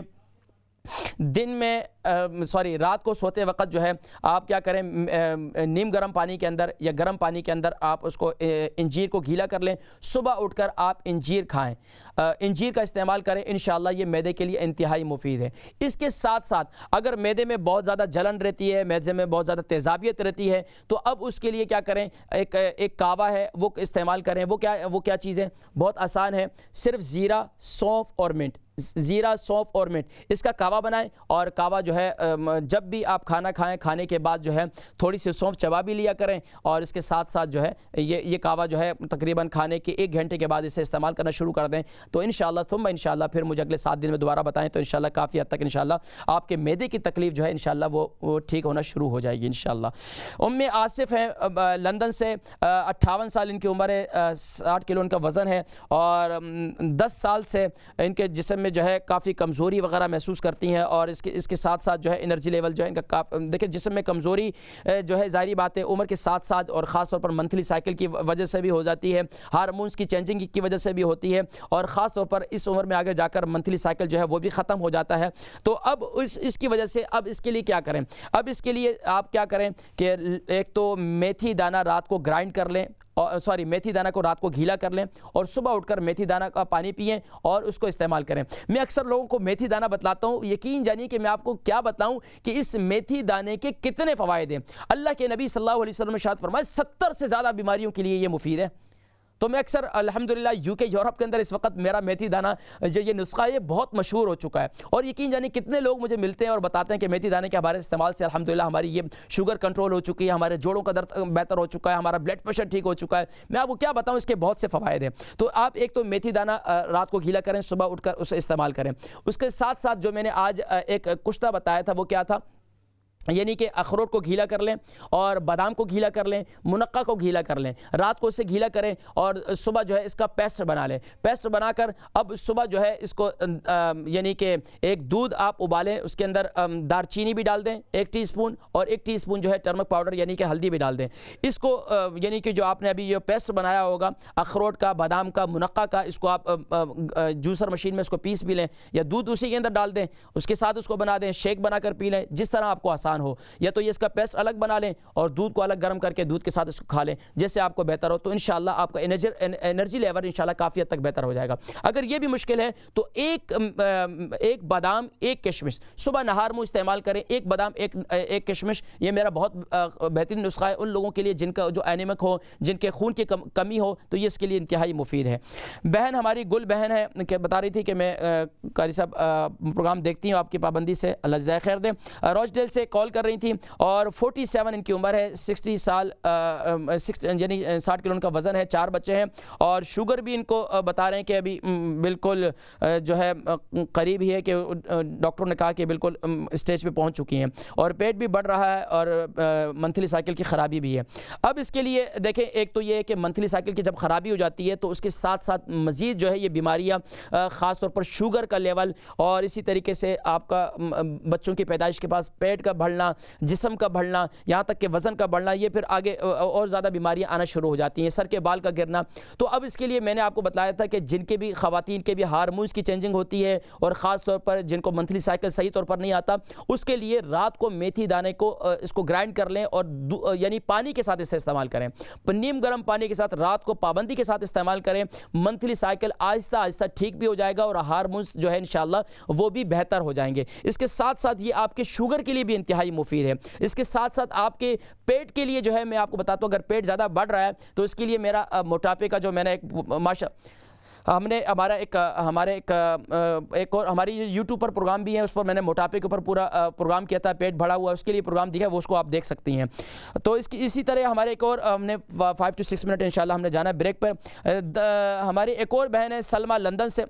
رات کو سوتے وقت جو ہے آپ کیا کریں، نیم گرم پانی کے اندر یا گرم پانی کے اندر آپ اس کو انجیر کو گھیلا کر لیں، صبح اٹھ کر آپ انجیر کھائیں، انجیر کا استعمال کریں، انشاءاللہ یہ معدے کے لیے انتہائی مفید ہے۔ اس کے ساتھ ساتھ اگر معدے میں بہت زیادہ جلن رہتی ہے، معدے میں بہت زیادہ تیزابیت رہتی ہے، تو اب اس کے لیے کیا کریں، ایک کعوہ ہے وہ استعمال کریں، وہ کیا چیز ہے، بہت آسان ہے، صرف زیرہ، سونف اور منٹ، زیرہ، سونف اور منٹ، اس کا کعوہ بنائیں، اور کعوہ جو ہے جب بھی آپ کھانا کھائیں، کھانے کے بعد جو ہے تھوڑی سی سونف چبا بھی لیا کریں، اور اس کے ساتھ ساتھ جو ہے یہ کعوہ جو ہے تقریباً کھانے کے 1 گھنٹے کے بعد اسے استعمال کرنا شروع کر دیں، تو انشاءاللہ ثم انشاءاللہ پھر مجھے اگلے 7 دن میں دوبارہ بتائیں، تو انشاءاللہ کافی حد تک انشاءاللہ آپ کے معدے کی تکلیف جو ہے انشاءاللہ وہ ٹھیک ہونا شروع ہو جائے گی انشاءاللہ۔ آصف ہیں لندن سے، 58 سال ان کی عمر ہے، 60 کلو ان کا وزن ہے، اور 10 سال سے ان کے جسم میں جو ہے کافی کمزوری وغیرہ محسوس کرتی ہیں، اور اس کے ساتھ ساتھ جو ہے انرجی لیول جو ہے ان کا دیکھیں جسم میں کمزوری جو ہے ظاہری بات ہے عمر کے ساتھ ساتھ اور خاص طور پر منتھلی سائیکل کی وجہ سے بھی ہو جاتی ہے، ہارمونز کی چینجنگ کی وجہ سے بھی ہوتی ہے، اور خاص طور پر اس عمر میں آگے جا کر منتھلی سائیکل جو ہے وہ بھی ختم ہو جاتا ہے۔ تو اب اس کی وجہ سے اب اس کے لیے کیا کریں؟ اب اس کے لیے آپ کیا کریں کہ ایک تو میتھی دانہ رات کو گرائنڈ کر لیں، میتھی دانہ کو رات کو گھیلا کر لیں اور صبح اٹھ کر میتھی دانہ کا پانی پئیں اور اس کو استعمال کریں۔ میں اکثر لوگوں کو میتھی دانہ بتلاتا ہوں، یقین جانیے کہ میں آپ کو کیا بتلاؤں کہ اس میتھی دانے کے کتنے فوائد ہیں۔ اللہ کے نبی صلی اللہ علیہ وسلم نے ارشاد فرمایا 70 سے زیادہ بیماریوں کے لیے یہ مفید ہے۔ تو میں اکثر الحمدللہ UK یورپ کے اندر اس وقت میرا میتھی دانہ جو یہ نسخہ ہے یہ بہت مشہور ہو چکا ہے، اور یقین جانیے کتنے لوگ مجھے ملتے ہیں اور بتاتے ہیں کہ میتھی دانے کے ہمارے استعمال سے الحمدللہ ہماری یہ شوگر کنٹرول ہو چکی ہے، ہمارے جوڑوں کا درد بہتر ہو چکا ہے، ہمارا بلڈ پریشر ٹھیک ہو چکا ہے۔ میں آپ کو کیا بتاؤں، اس کے بہت سے فوائد ہیں۔ تو آپ ایک تو میتھی دانہ رات کو گھیلا کریں، صبح اٹھ کر اسے استعمال کریں۔ اس کے ساتھ ساتھ جو میں نے آج ایک کشتہ بتایا تھا وہ کیا تھا، یعنی کہ اخروٹ کو گھیلا کر لیں اور بادام کو گھیلا کر لیں، منقع کو گھیلا کر لیں، رات کو اسے گھیلا کریں اور صبح جو ہے اس کا پیسٹ بنا لیں۔ پیسٹ بنا کر اب صبح جو ہے اس کو یعنی کہ ایک دودھ آپ ابالیں، اس کے اندر دار چینی بھی ڈال دیں 1 ٹی اسپون، اور 1 ٹی اسپون جو ہے ٹرمک پاؤڈر یعنی کہ ہلدی بھی ڈال دیں۔ اس کو یعنی کہ جو آپ نے ابھی یہ پیسٹ بنایا ہوگا اخروٹ کا، بادام کا، منقع کا، اس کو آپ جوسر مشین میں اس کو پیس بھی لیں یا دودھ اسی کے اندر ڈال دیں، اس کے ساتھ اس کو بنا دیں، شیک بنا کر پی لیں، جس طرح آپ کو آسان ہو۔ یا تو یہ اس کا پیسٹ الگ بنا لیں اور دودھ کو الگ گرم کر کے دودھ کے ساتھ اس کو کھا لیں، جیسے آپ کو بہتر ہو، تو انشاءاللہ آپ کا انرجی لیول انشاءاللہ کافی حد تک بہتر ہو جائے گا۔ اگر یہ بھی مشکل ہے تو ایک بادام 1 کشمش صبح نہار منہ استعمال کریں، 1 بادام 1 کشمش، یہ میرا بہت بہترین نسخہ ہے ان لوگوں کے لیے جن کا جو اینیمک ہو، جن کے خون کی کمی ہو، تو یہ اس کے لیے انتہائی مفید ہے۔ بہن ہماری گل بہن ہے کہ بتا رہی تھی کہ میں قاری صاحب پروگرام دیکھتی ہوں آپ کی پابندی سے، اللہ جزائے خیر دے، روز ڈیل سے کال کر رہی تھی اور 47 ان کی عمر ہے، 60 سال یعنی 60 کلو ان کا وزن ہے، 4 بچے ہیں، اور شوگر بھی ان کو بتا رہے ہیں کہ ابھی بالکل جو ہے قریب ہی ہے کہ ڈاکٹر نے کہا کہ بالکل اسٹیج پہ پہنچ چکی ہیں، اور پیٹ بھی بڑھ رہا ہے اور منتھلی سائیکل کی خرابی بھی ہے۔ اب اس کے لیے دیکھیں ایک تو یہ ہے کہ منتھلی سائیکل کی جب خرابی ہو جاتی ہے تو اس کے ساتھ ساتھ مزید جو ہے یہ بیماریاں خاص طور پر شوگر کا لیول اور اسی طریقے سے آپ کا بچوں کی پیدائش کے پاس پیٹ کا بڑھنا، جسم کا بڑھنا، یہاں تک کہ وزن کا بڑھنا، یہ پھر آگے اور زیادہ بیماریاں آنا شروع ہو جاتی ہیں، سر کے بال کا گرنا۔ تو اب اس کے لیے میں نے آپ کو بتلایا تھا کہ جن کے بھی خواتین کے بھی ہارمونز کی چینجنگ ہوتی ہے اور خاص طور پر جن کو منتھلی سائیکل صحیح طور پر نہیں آتا، اس کے لیے رات کو میتھی دانے کو اس کو گرائنڈ کر لیں اور یعنی پانی کے ساتھ اسے استعمال کریں، نیم گرم پانی کے ساتھ رات کو پابندی کے ساتھ استعمال کریں۔ منتھلی سائیکل آہستہ آہستہ ٹھیک بھی ہو جائے گا اور ہارمونز جو ہے انشاءاللہ وہ بھی بہتر ہو جائیں گے۔ اس کے ساتھ ساتھ یہ آپ کے شوگر کے لیے بھی انتہائی مفید ہے۔ اس کے ساتھ ساتھ آپ کے پیٹ کے لیے جو ہے میں آپ کو بتاتا ہوں، اگر پیٹ زیادہ بڑھ رہا ہے تو اس کے لیے میرا موٹاپے کا جو میں نے ایک اور ہماری یوٹیوب پر پروگرام بھی ہے، اس پر میں نے موٹاپے کے اوپر پورا پروگرام کیا تھا، پیٹ بڑھا ہوا ہے اس کے لیے پروگرام دیا ہے، وہ اس کو آپ دیکھ سکتی ہیں۔ تو اسی طرح ہمارے ایک اور ہم نے 5 to 6 منٹ انشاءاللہ ہم نے جانا ہے بریک پر۔ ہماری ایک اور بہن ہے سلمہ لندن سے،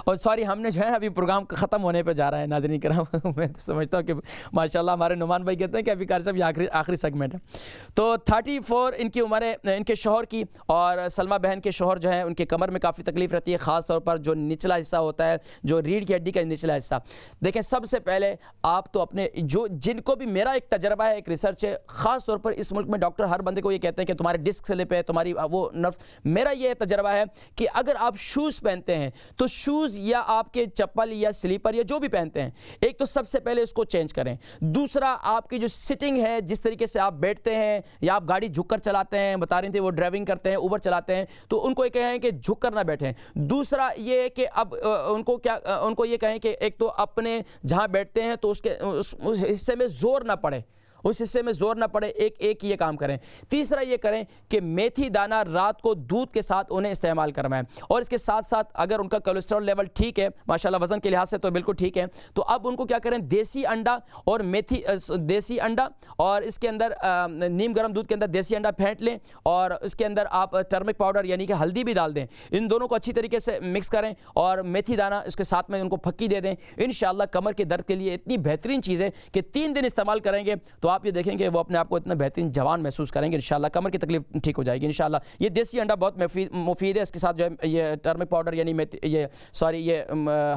اور سوری ہم نے جو ہے ابھی پروگرام ختم ہونے پہ جا رہا ہے ناظرین کرام، میں تو سمجھتا ہوں کہ ماشاءاللہ ہمارے نعمان بھائی کہتے ہیں کہ ابھی قاری صاحب یہ آخری سیگمنٹ ہے۔ تو 34 ان کی عمر ہے ان کے شوہر کی، اور سلمہ بہن کے شوہر جو ہیں ان کے کمر میں کافی تکلیف رہتی ہے، خاص طور پر جو نچلا حصہ ہوتا ہے، جو ریڑھ کی ہڈی کا نچلا حصہ۔ دیکھیں سب سے پہلے آپ تو اپنے جن کو بھی میرا ایک تجربہ ہے، ایک ریسرچ ہے، خاص طور پر اس ملک میں ڈاکٹر ہر بندے کو یہ کہتے ہیں کہ تمہارے ڈسک سلپ ہے، تمہاری وہ نرف، میرا یہ تجربہ ہے کہ اگر آپ شوز پہنتے ہیں تو شوز یا آپ کے چپل یا سلیپر یا جو بھی پہنتے ہیں، ایک تو سب سے پہلے اس کو چینج کریں۔ دوسرا آپ کی جو سٹنگ ہے، جس طریقے سے آپ بیٹھتے ہیں یا آپ گاڑی جھک کر چلاتے ہیں، بتا رہی تھے وہ ڈرائیونگ کرتے ہیں، اوبر چلاتے ہیں، تو ان کو یہ کہیں کہ جھک کر نہ بیٹھیں۔ دوسرا یہ ہے کہ اب ان کو یہ کہیں کہ ایک تو اپنے جہاں بیٹھتے ہیں تو اس حصے میں زور نہ پڑے، اس حصے میں زور نہ پڑے، ایک یہ کام کریں۔ تیسرا یہ کریں کہ میتھی دانہ رات کو دودھ کے ساتھ انہیں استعمال کروائیں، اور اس کے ساتھ ساتھ اگر ان کا کولیسٹرول لیول ٹھیک ہے ماشاءاللہ وزن کے لحاظ سے تو بالکل ٹھیک ہے، تو اب ان کو کیا کریں، دیسی انڈا اور اس کے اندر نیم گرم دودھ کے اندر دیسی انڈا پھینٹ لیں، اور اس کے اندر آپ ٹرمک پاؤڈر یعنی کہ ہلدی بھی ڈال دیں، ان دونوں کو اچھی طریقے سے مکس کریں اور میتھی دانہ اس کے ساتھ میں ان کو پھکی دے دیں۔ انشاءاللہ کمر کے درد کے لیے اتنی بہترین چیز ہے کہ 3 دن استعمال کریں گے تو آپ یہ دیکھیں کہ وہ اپنے آپ کو اتنا بہترین جوان محسوس کریں گے انشاءاللہ. کمر کی تکلیف ٹھیک ہو جائے گی انشاءاللہ. یہ دیسی انڈا بہت مفید ہے, اس کے ساتھ جو ہے یہ ٹرمرک پاؤڈر یعنی یہ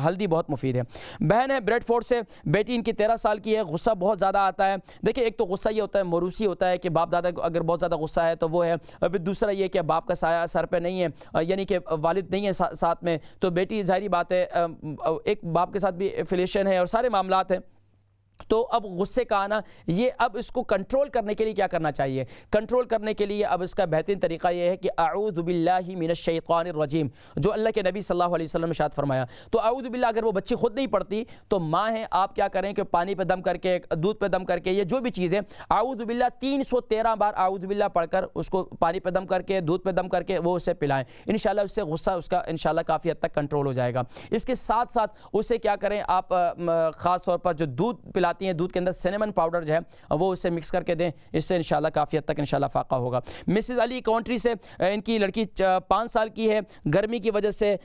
ہلدی بہت مفید ہے. بہن ہے بریڈ فورڈ سے, بیٹی ان کی 13 سال کی ہے, غصہ بہت زیادہ آتا ہے. دیکھیں ایک تو غصہ یہ ہوتا ہے موروثی ہوتا ہے کہ باپ دادا کو اگر بہت زیادہ غصہ ہے تو وہ ہے, ابھی دوسرا یہ کہ باپ کا سایہ سر پہ نہیں ہے, یعنی کہ والد نہیں ہے ساتھ میں, تو بیٹی ظاہری بات ہے ایک باپ کے ساتھ بھی ایفیلیشن ہے اور سارے معاملات ہیں. تو اب غصے کا آنا, یہ اب اس کو کنٹرول کرنے کے لیے کیا کرنا چاہیے؟ کنٹرول کرنے کے لیے اب اس کا بہترین طریقہ یہ ہے کہ اعوذ باللہ من الشیطان الرجیم, جو اللہ کے نبی صلی اللہ علیہ وسلم نے ارشاد فرمایا. تو اعوذ باللہ اگر وہ بچی خود نہیں پڑھتی تو ماں ہیں, آپ کیا کریں کہ پانی پہ دم کر کے, دودھ پہ دم کر کے, یہ جو بھی چیز ہے اعوذ باللہ 313 بار اعوذ باللہ پڑھ کر اس کو پانی پہ دم کر کے, دودھ پہ دم کر کے وہ اسے پلائیں. انشاءاللہ اس سے غصہ اس کا انشاءاللہ کافی حد تک کنٹرول ہو جائے گا. اس کے ساتھ ساتھ اسے کیا کریں آپ, خاص طور پر جو دودھ پلاتی ہیں, دودھ کے اندر سینمن پاؤڈر جو ہے وہ اسے مکس کر کے دیں, اس سے انشاءاللہ کافی حد تک انشاءاللہ فاقہ ہوگا. مسز علی کونٹری سے, ان کی لڑکی 5 سال کی ہے, گرمی کی وجہ سے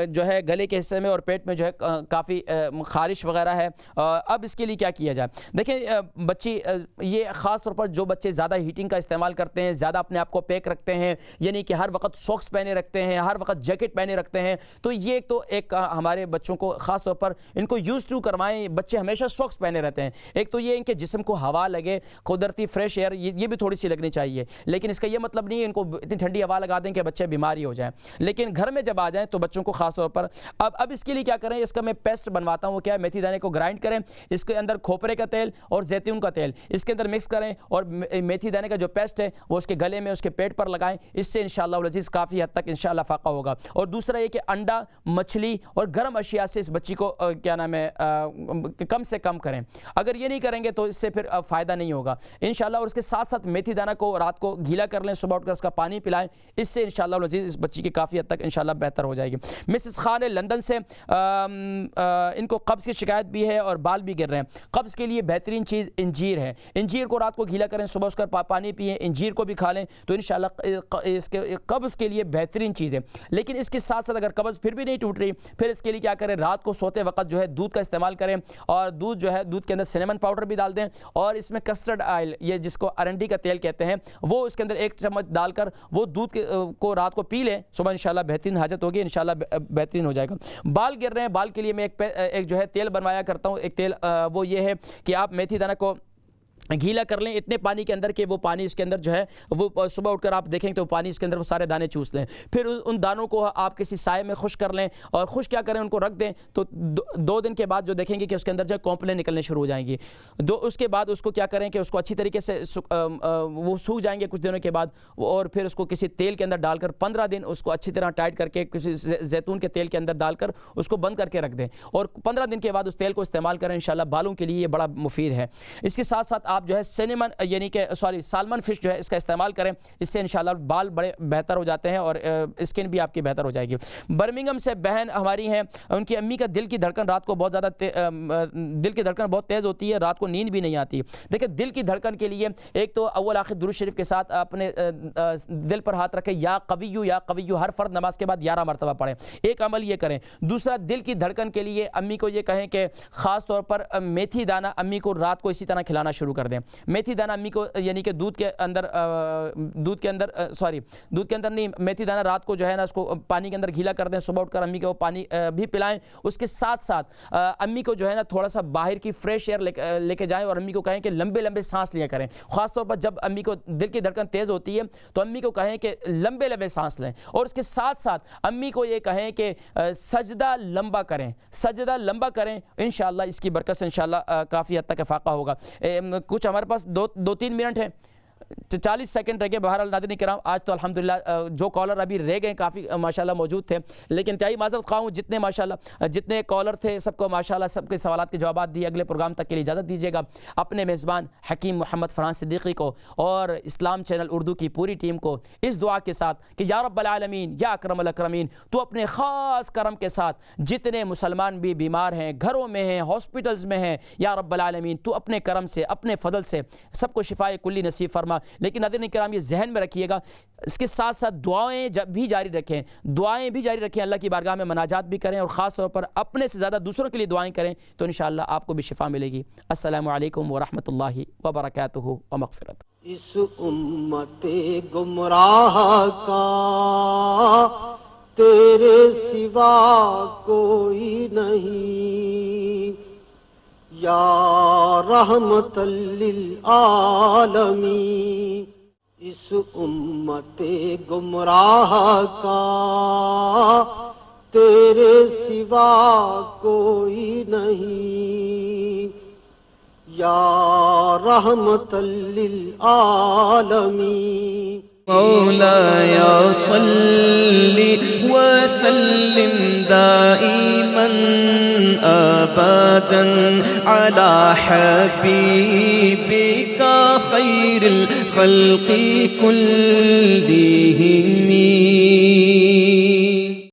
جو ہے گلے کے حصے میں اور پیٹ میں جو ہے کافی خارش وغیرہ ہے. اب اس کے لیے کیا کیا جائے؟ دیکھیں بچی, یہ خاص طور پر جو بچے زیادہ ہیٹنگ کا استعمال کرتے ہیں, زیادہ اپنے آپ کو پیک رکھتے ہیں, یعنی کہ ہر وقت ساکس پہنے رکھتے ہیں, ہر وقت جیکٹ پہنے رکھتے ہیں, تو یہ ایک ہمارے بچوں کو خاص طور پر ان کو یوز ٹو کروائیں. بچے ہمیشہ ساکس پہنے رہتے ہیں. ایک تو یہ ان کے جسم کو ہوا لگے, قدرتی فریش ایئر یہ بھی تھوڑی سی لگنی چاہیے, لیکن اس کا یہ مطلب نہیں ہے ان کو اتنی ٹھنڈی ہوا لگا دیں کہ بچے بیماری ہو جائیں. لیکن گھر میں جب آ جائیں تو بچوں کو خاص طور پر اب اس کے لیے کیا کریں, اس کا میں پیسٹ بنواتا ہوں. وہ کیا ہے, میتھی دانے کو گرائنڈ کریں, اس کے اندر کھوپرے کا تیل اور زیتون کا تیل اس کے اندر مکس کریں, اور میتھی دانے کا جو پیسٹ ہے وہ اس کے گلے میں, اس کے پیٹ پر لگائیں. اس سے انشاءاللہ العزیز کافی حد تک انشاءاللہ فاقہ ہوگا. اور دوسرا یہ کہ انڈا, مچھلی اور گرم اشیاء سے اس بچی کو کیا نام ہے کم سے کم کریں. اگر یہ نہیں کریں گے تو اس سے پھر فائدہ نہیں ہوگا انشاءاللہ. اور اس کے ساتھ ساتھ میتھی دانہ کو رات کو گیلا کر لیں, صبح اٹھ کر اس کا پانی پلائیں. اس سے انشاءاللہ العزیز اس بچی کی کافی حد تک انشاءاللہ بہتر ہو جائے گی. مسز خان لندن سے, ان کو قبض کی شکایت بھی ہے اور بال بھی گر رہے ہیں. قبض کے لیے بہترین چیز انجیر ہے. انجیر کو رات کو گیلا کریں, صبح اس کا پانی پئیں, انجیر کو بھی کھا لیں تو انشاءاللہ اس کے قبض کے لیے بہترین چیز ہے. لیکن اس کے ساتھ ساتھ اگر قبض پھر بھی نہیں ٹوٹ رہی, پھر اس کے لیے کیا کریں, رات کو سوتے وقت جو ہے دودھ کا استعمال کریں, اور دودھ جو ہے دودھ کے اندر سینمن پاؤڈر بھی ڈال دیں, اور اس میں کسٹرڈ آئل, یہ جس کو ارنڈی کا تیل کہتے ہیں, وہ اس کے اندر 1 چمچ ڈال کر وہ دودھ کو رات کو پی لیں. صبح انشاءاللہ بہترین حاجت ہوگی, انشاءاللہ بہترین ہو جائے گا. بال گر رہے ہیں, بال کے لیے میں ایک جو ہے تیل بنوایا کرتا ہوں. ایک تیل وہ یہ ہے کہ آپ میتھی دانہ کو گیلا کر لیں اتنے پانی کے اندر کہ وہ پانی اس کے اندر جو ہے وہ صبح اٹھ کر آپ دیکھیں تو پانی اس کے اندر وہ سارے دانے چوس لیں. پھر ان دانوں کو آپ کسی سائے میں خشک کر لیں, اور خشک کیا کریں, ان کو رکھ دیں. تو 2 دن کے بعد جو دیکھیں گے کہ اس کے اندر جو کونپلیں نکلنے شروع ہو جائیں گی. اس کے بعد اس کو کیا کریں کہ اس کو اچھی طریقے سے وہ سوکھ جائیں گے کچھ دنوں کے بعد, اور پھر اس کو کسی تیل کے اندر ڈال کر 15 دن اس کو اچھی طرح ٹائٹ کر کے کسی زیتون کے تیل کے اندر ڈال کر اس کو بند کر کے رکھ دیں, اور 15 دن کے بعد اس تیل کو استعمال کریں. انشاءاللہ بالوں کے لیے یہ بڑا مفید ہے. اس کے ساتھ ساتھ آپ جو ہے سینمن یعنی کہ سالمن فش جو ہے اس کا استعمال کریں. اس سے انشاءاللہ بال بڑے بہتر ہو جاتے ہیں اور اسکن بھی آپ کی بہتر ہو جائے گی. برمنگھم سے بہن ہماری ہیں, ان کی امی کا دل کی دھڑکن رات کو بہت زیادہ دل کی دھڑکن بہت تیز ہوتی ہے, رات کو نیند بھی نہیں آتی. دیکھیں دل کی دھڑکن کے لیے ایک تو اول آخر درود شریف کے ساتھ اپنے دل پر ہاتھ رکھیں, یا قویو یا قویو, ہر فرد نماز کے بعد 11 مرتبہ پڑھیں. ایک عمل یہ کریں. دوسرا دل کی دھڑکن کے لیے امی کو یہ کہیں کہ خاص طور پر میتھی دانہ امی کو رات کو اسی طرح کھلانا شروع کر دیں. میتھی دانہ امی کو یعنی کہ دودھ کے اندر نہیں, میتھی دانہ رات کو جو ہے نا اس کو پانی کے اندر گیلا کر دیں, صبح اٹھ کر امی کو پانی بھی پلائیں. اس کے ساتھ ساتھ امی کو جو ہے نا تھوڑا سا باہر کی فریش ایئر لے کے جائیں, اور امی کو کہیں کہ لمبے لمبے سانس لیا کریں. خاص طور پر جب امی کو دل کی دھڑکن تیز ہوتی ہے تو امی کو کہیں کہ لمبے لمبے سانس لیں, اور اس کے ساتھ ساتھ امی کو یہ کہیں کہ سجدہ لمبا کریں, سجدہ لمبا کریں. انشاءاللہ اس کی برکت سے انشاءاللہ کافی حد تک افاقہ ہوگا. کچھ ہمارے پاس 2-3 منٹ ہیں, 40 سیکنڈ رہ گئے. بہرحال ناظرین کرام, آج تو الحمدللہ جو کالر ابھی رہ گئے کافی ماشاءاللہ موجود تھے, لیکن انتہائی معذرت خواہ ہوں جتنے ماشاءاللہ جتنے کالر تھے سب کو ماشاءاللہ سب کے سوالات کے جوابات دیے. اگلے پروگرام تک کے لیے اجازت دیجیے گا. اپنے میزبان حکیم محمد فرحان صدیقی کو اور اسلام چینل اردو کی پوری ٹیم کو اس دعا کے ساتھ کہ یا رب العالمین یا اکرم الاکرمین, تو اپنے خاص کرم کے ساتھ جتنے مسلمان بھی بیمار ہیں, گھروں میں ہیں, ہاسپٹلز میں ہیں, یا رب العالمین تو اپنے کرم سے اپنے فضل سے سب کو شفائے کلی نصیب فرما. فرما. لیکن ناظرین کرام یہ ذہن میں رکھیے گا, اس کے ساتھ ساتھ دعائیں بھی جاری رکھیں, دعائیں بھی جاری رکھیں, اللہ کی بارگاہ میں مناجات بھی کریں, اور خاص طور پر اپنے سے زیادہ دوسروں کے لیے دعائیں کریں, تو انشاءاللہ آپ کو بھی شفا ملے گی. السلام علیکم ورحمۃ اللہ وبرکاتہ و مغفرت. اس امت گمراہ کا تیرے سوا کوئی نہیں, یا رحمت للعالمین. اس امت گمراہ کا تیرے سوا کوئی نہیں, یا رحمت للعالمین. مولاي صل وسلم دائما أبدا على حبيبك خير الخلق كلهم.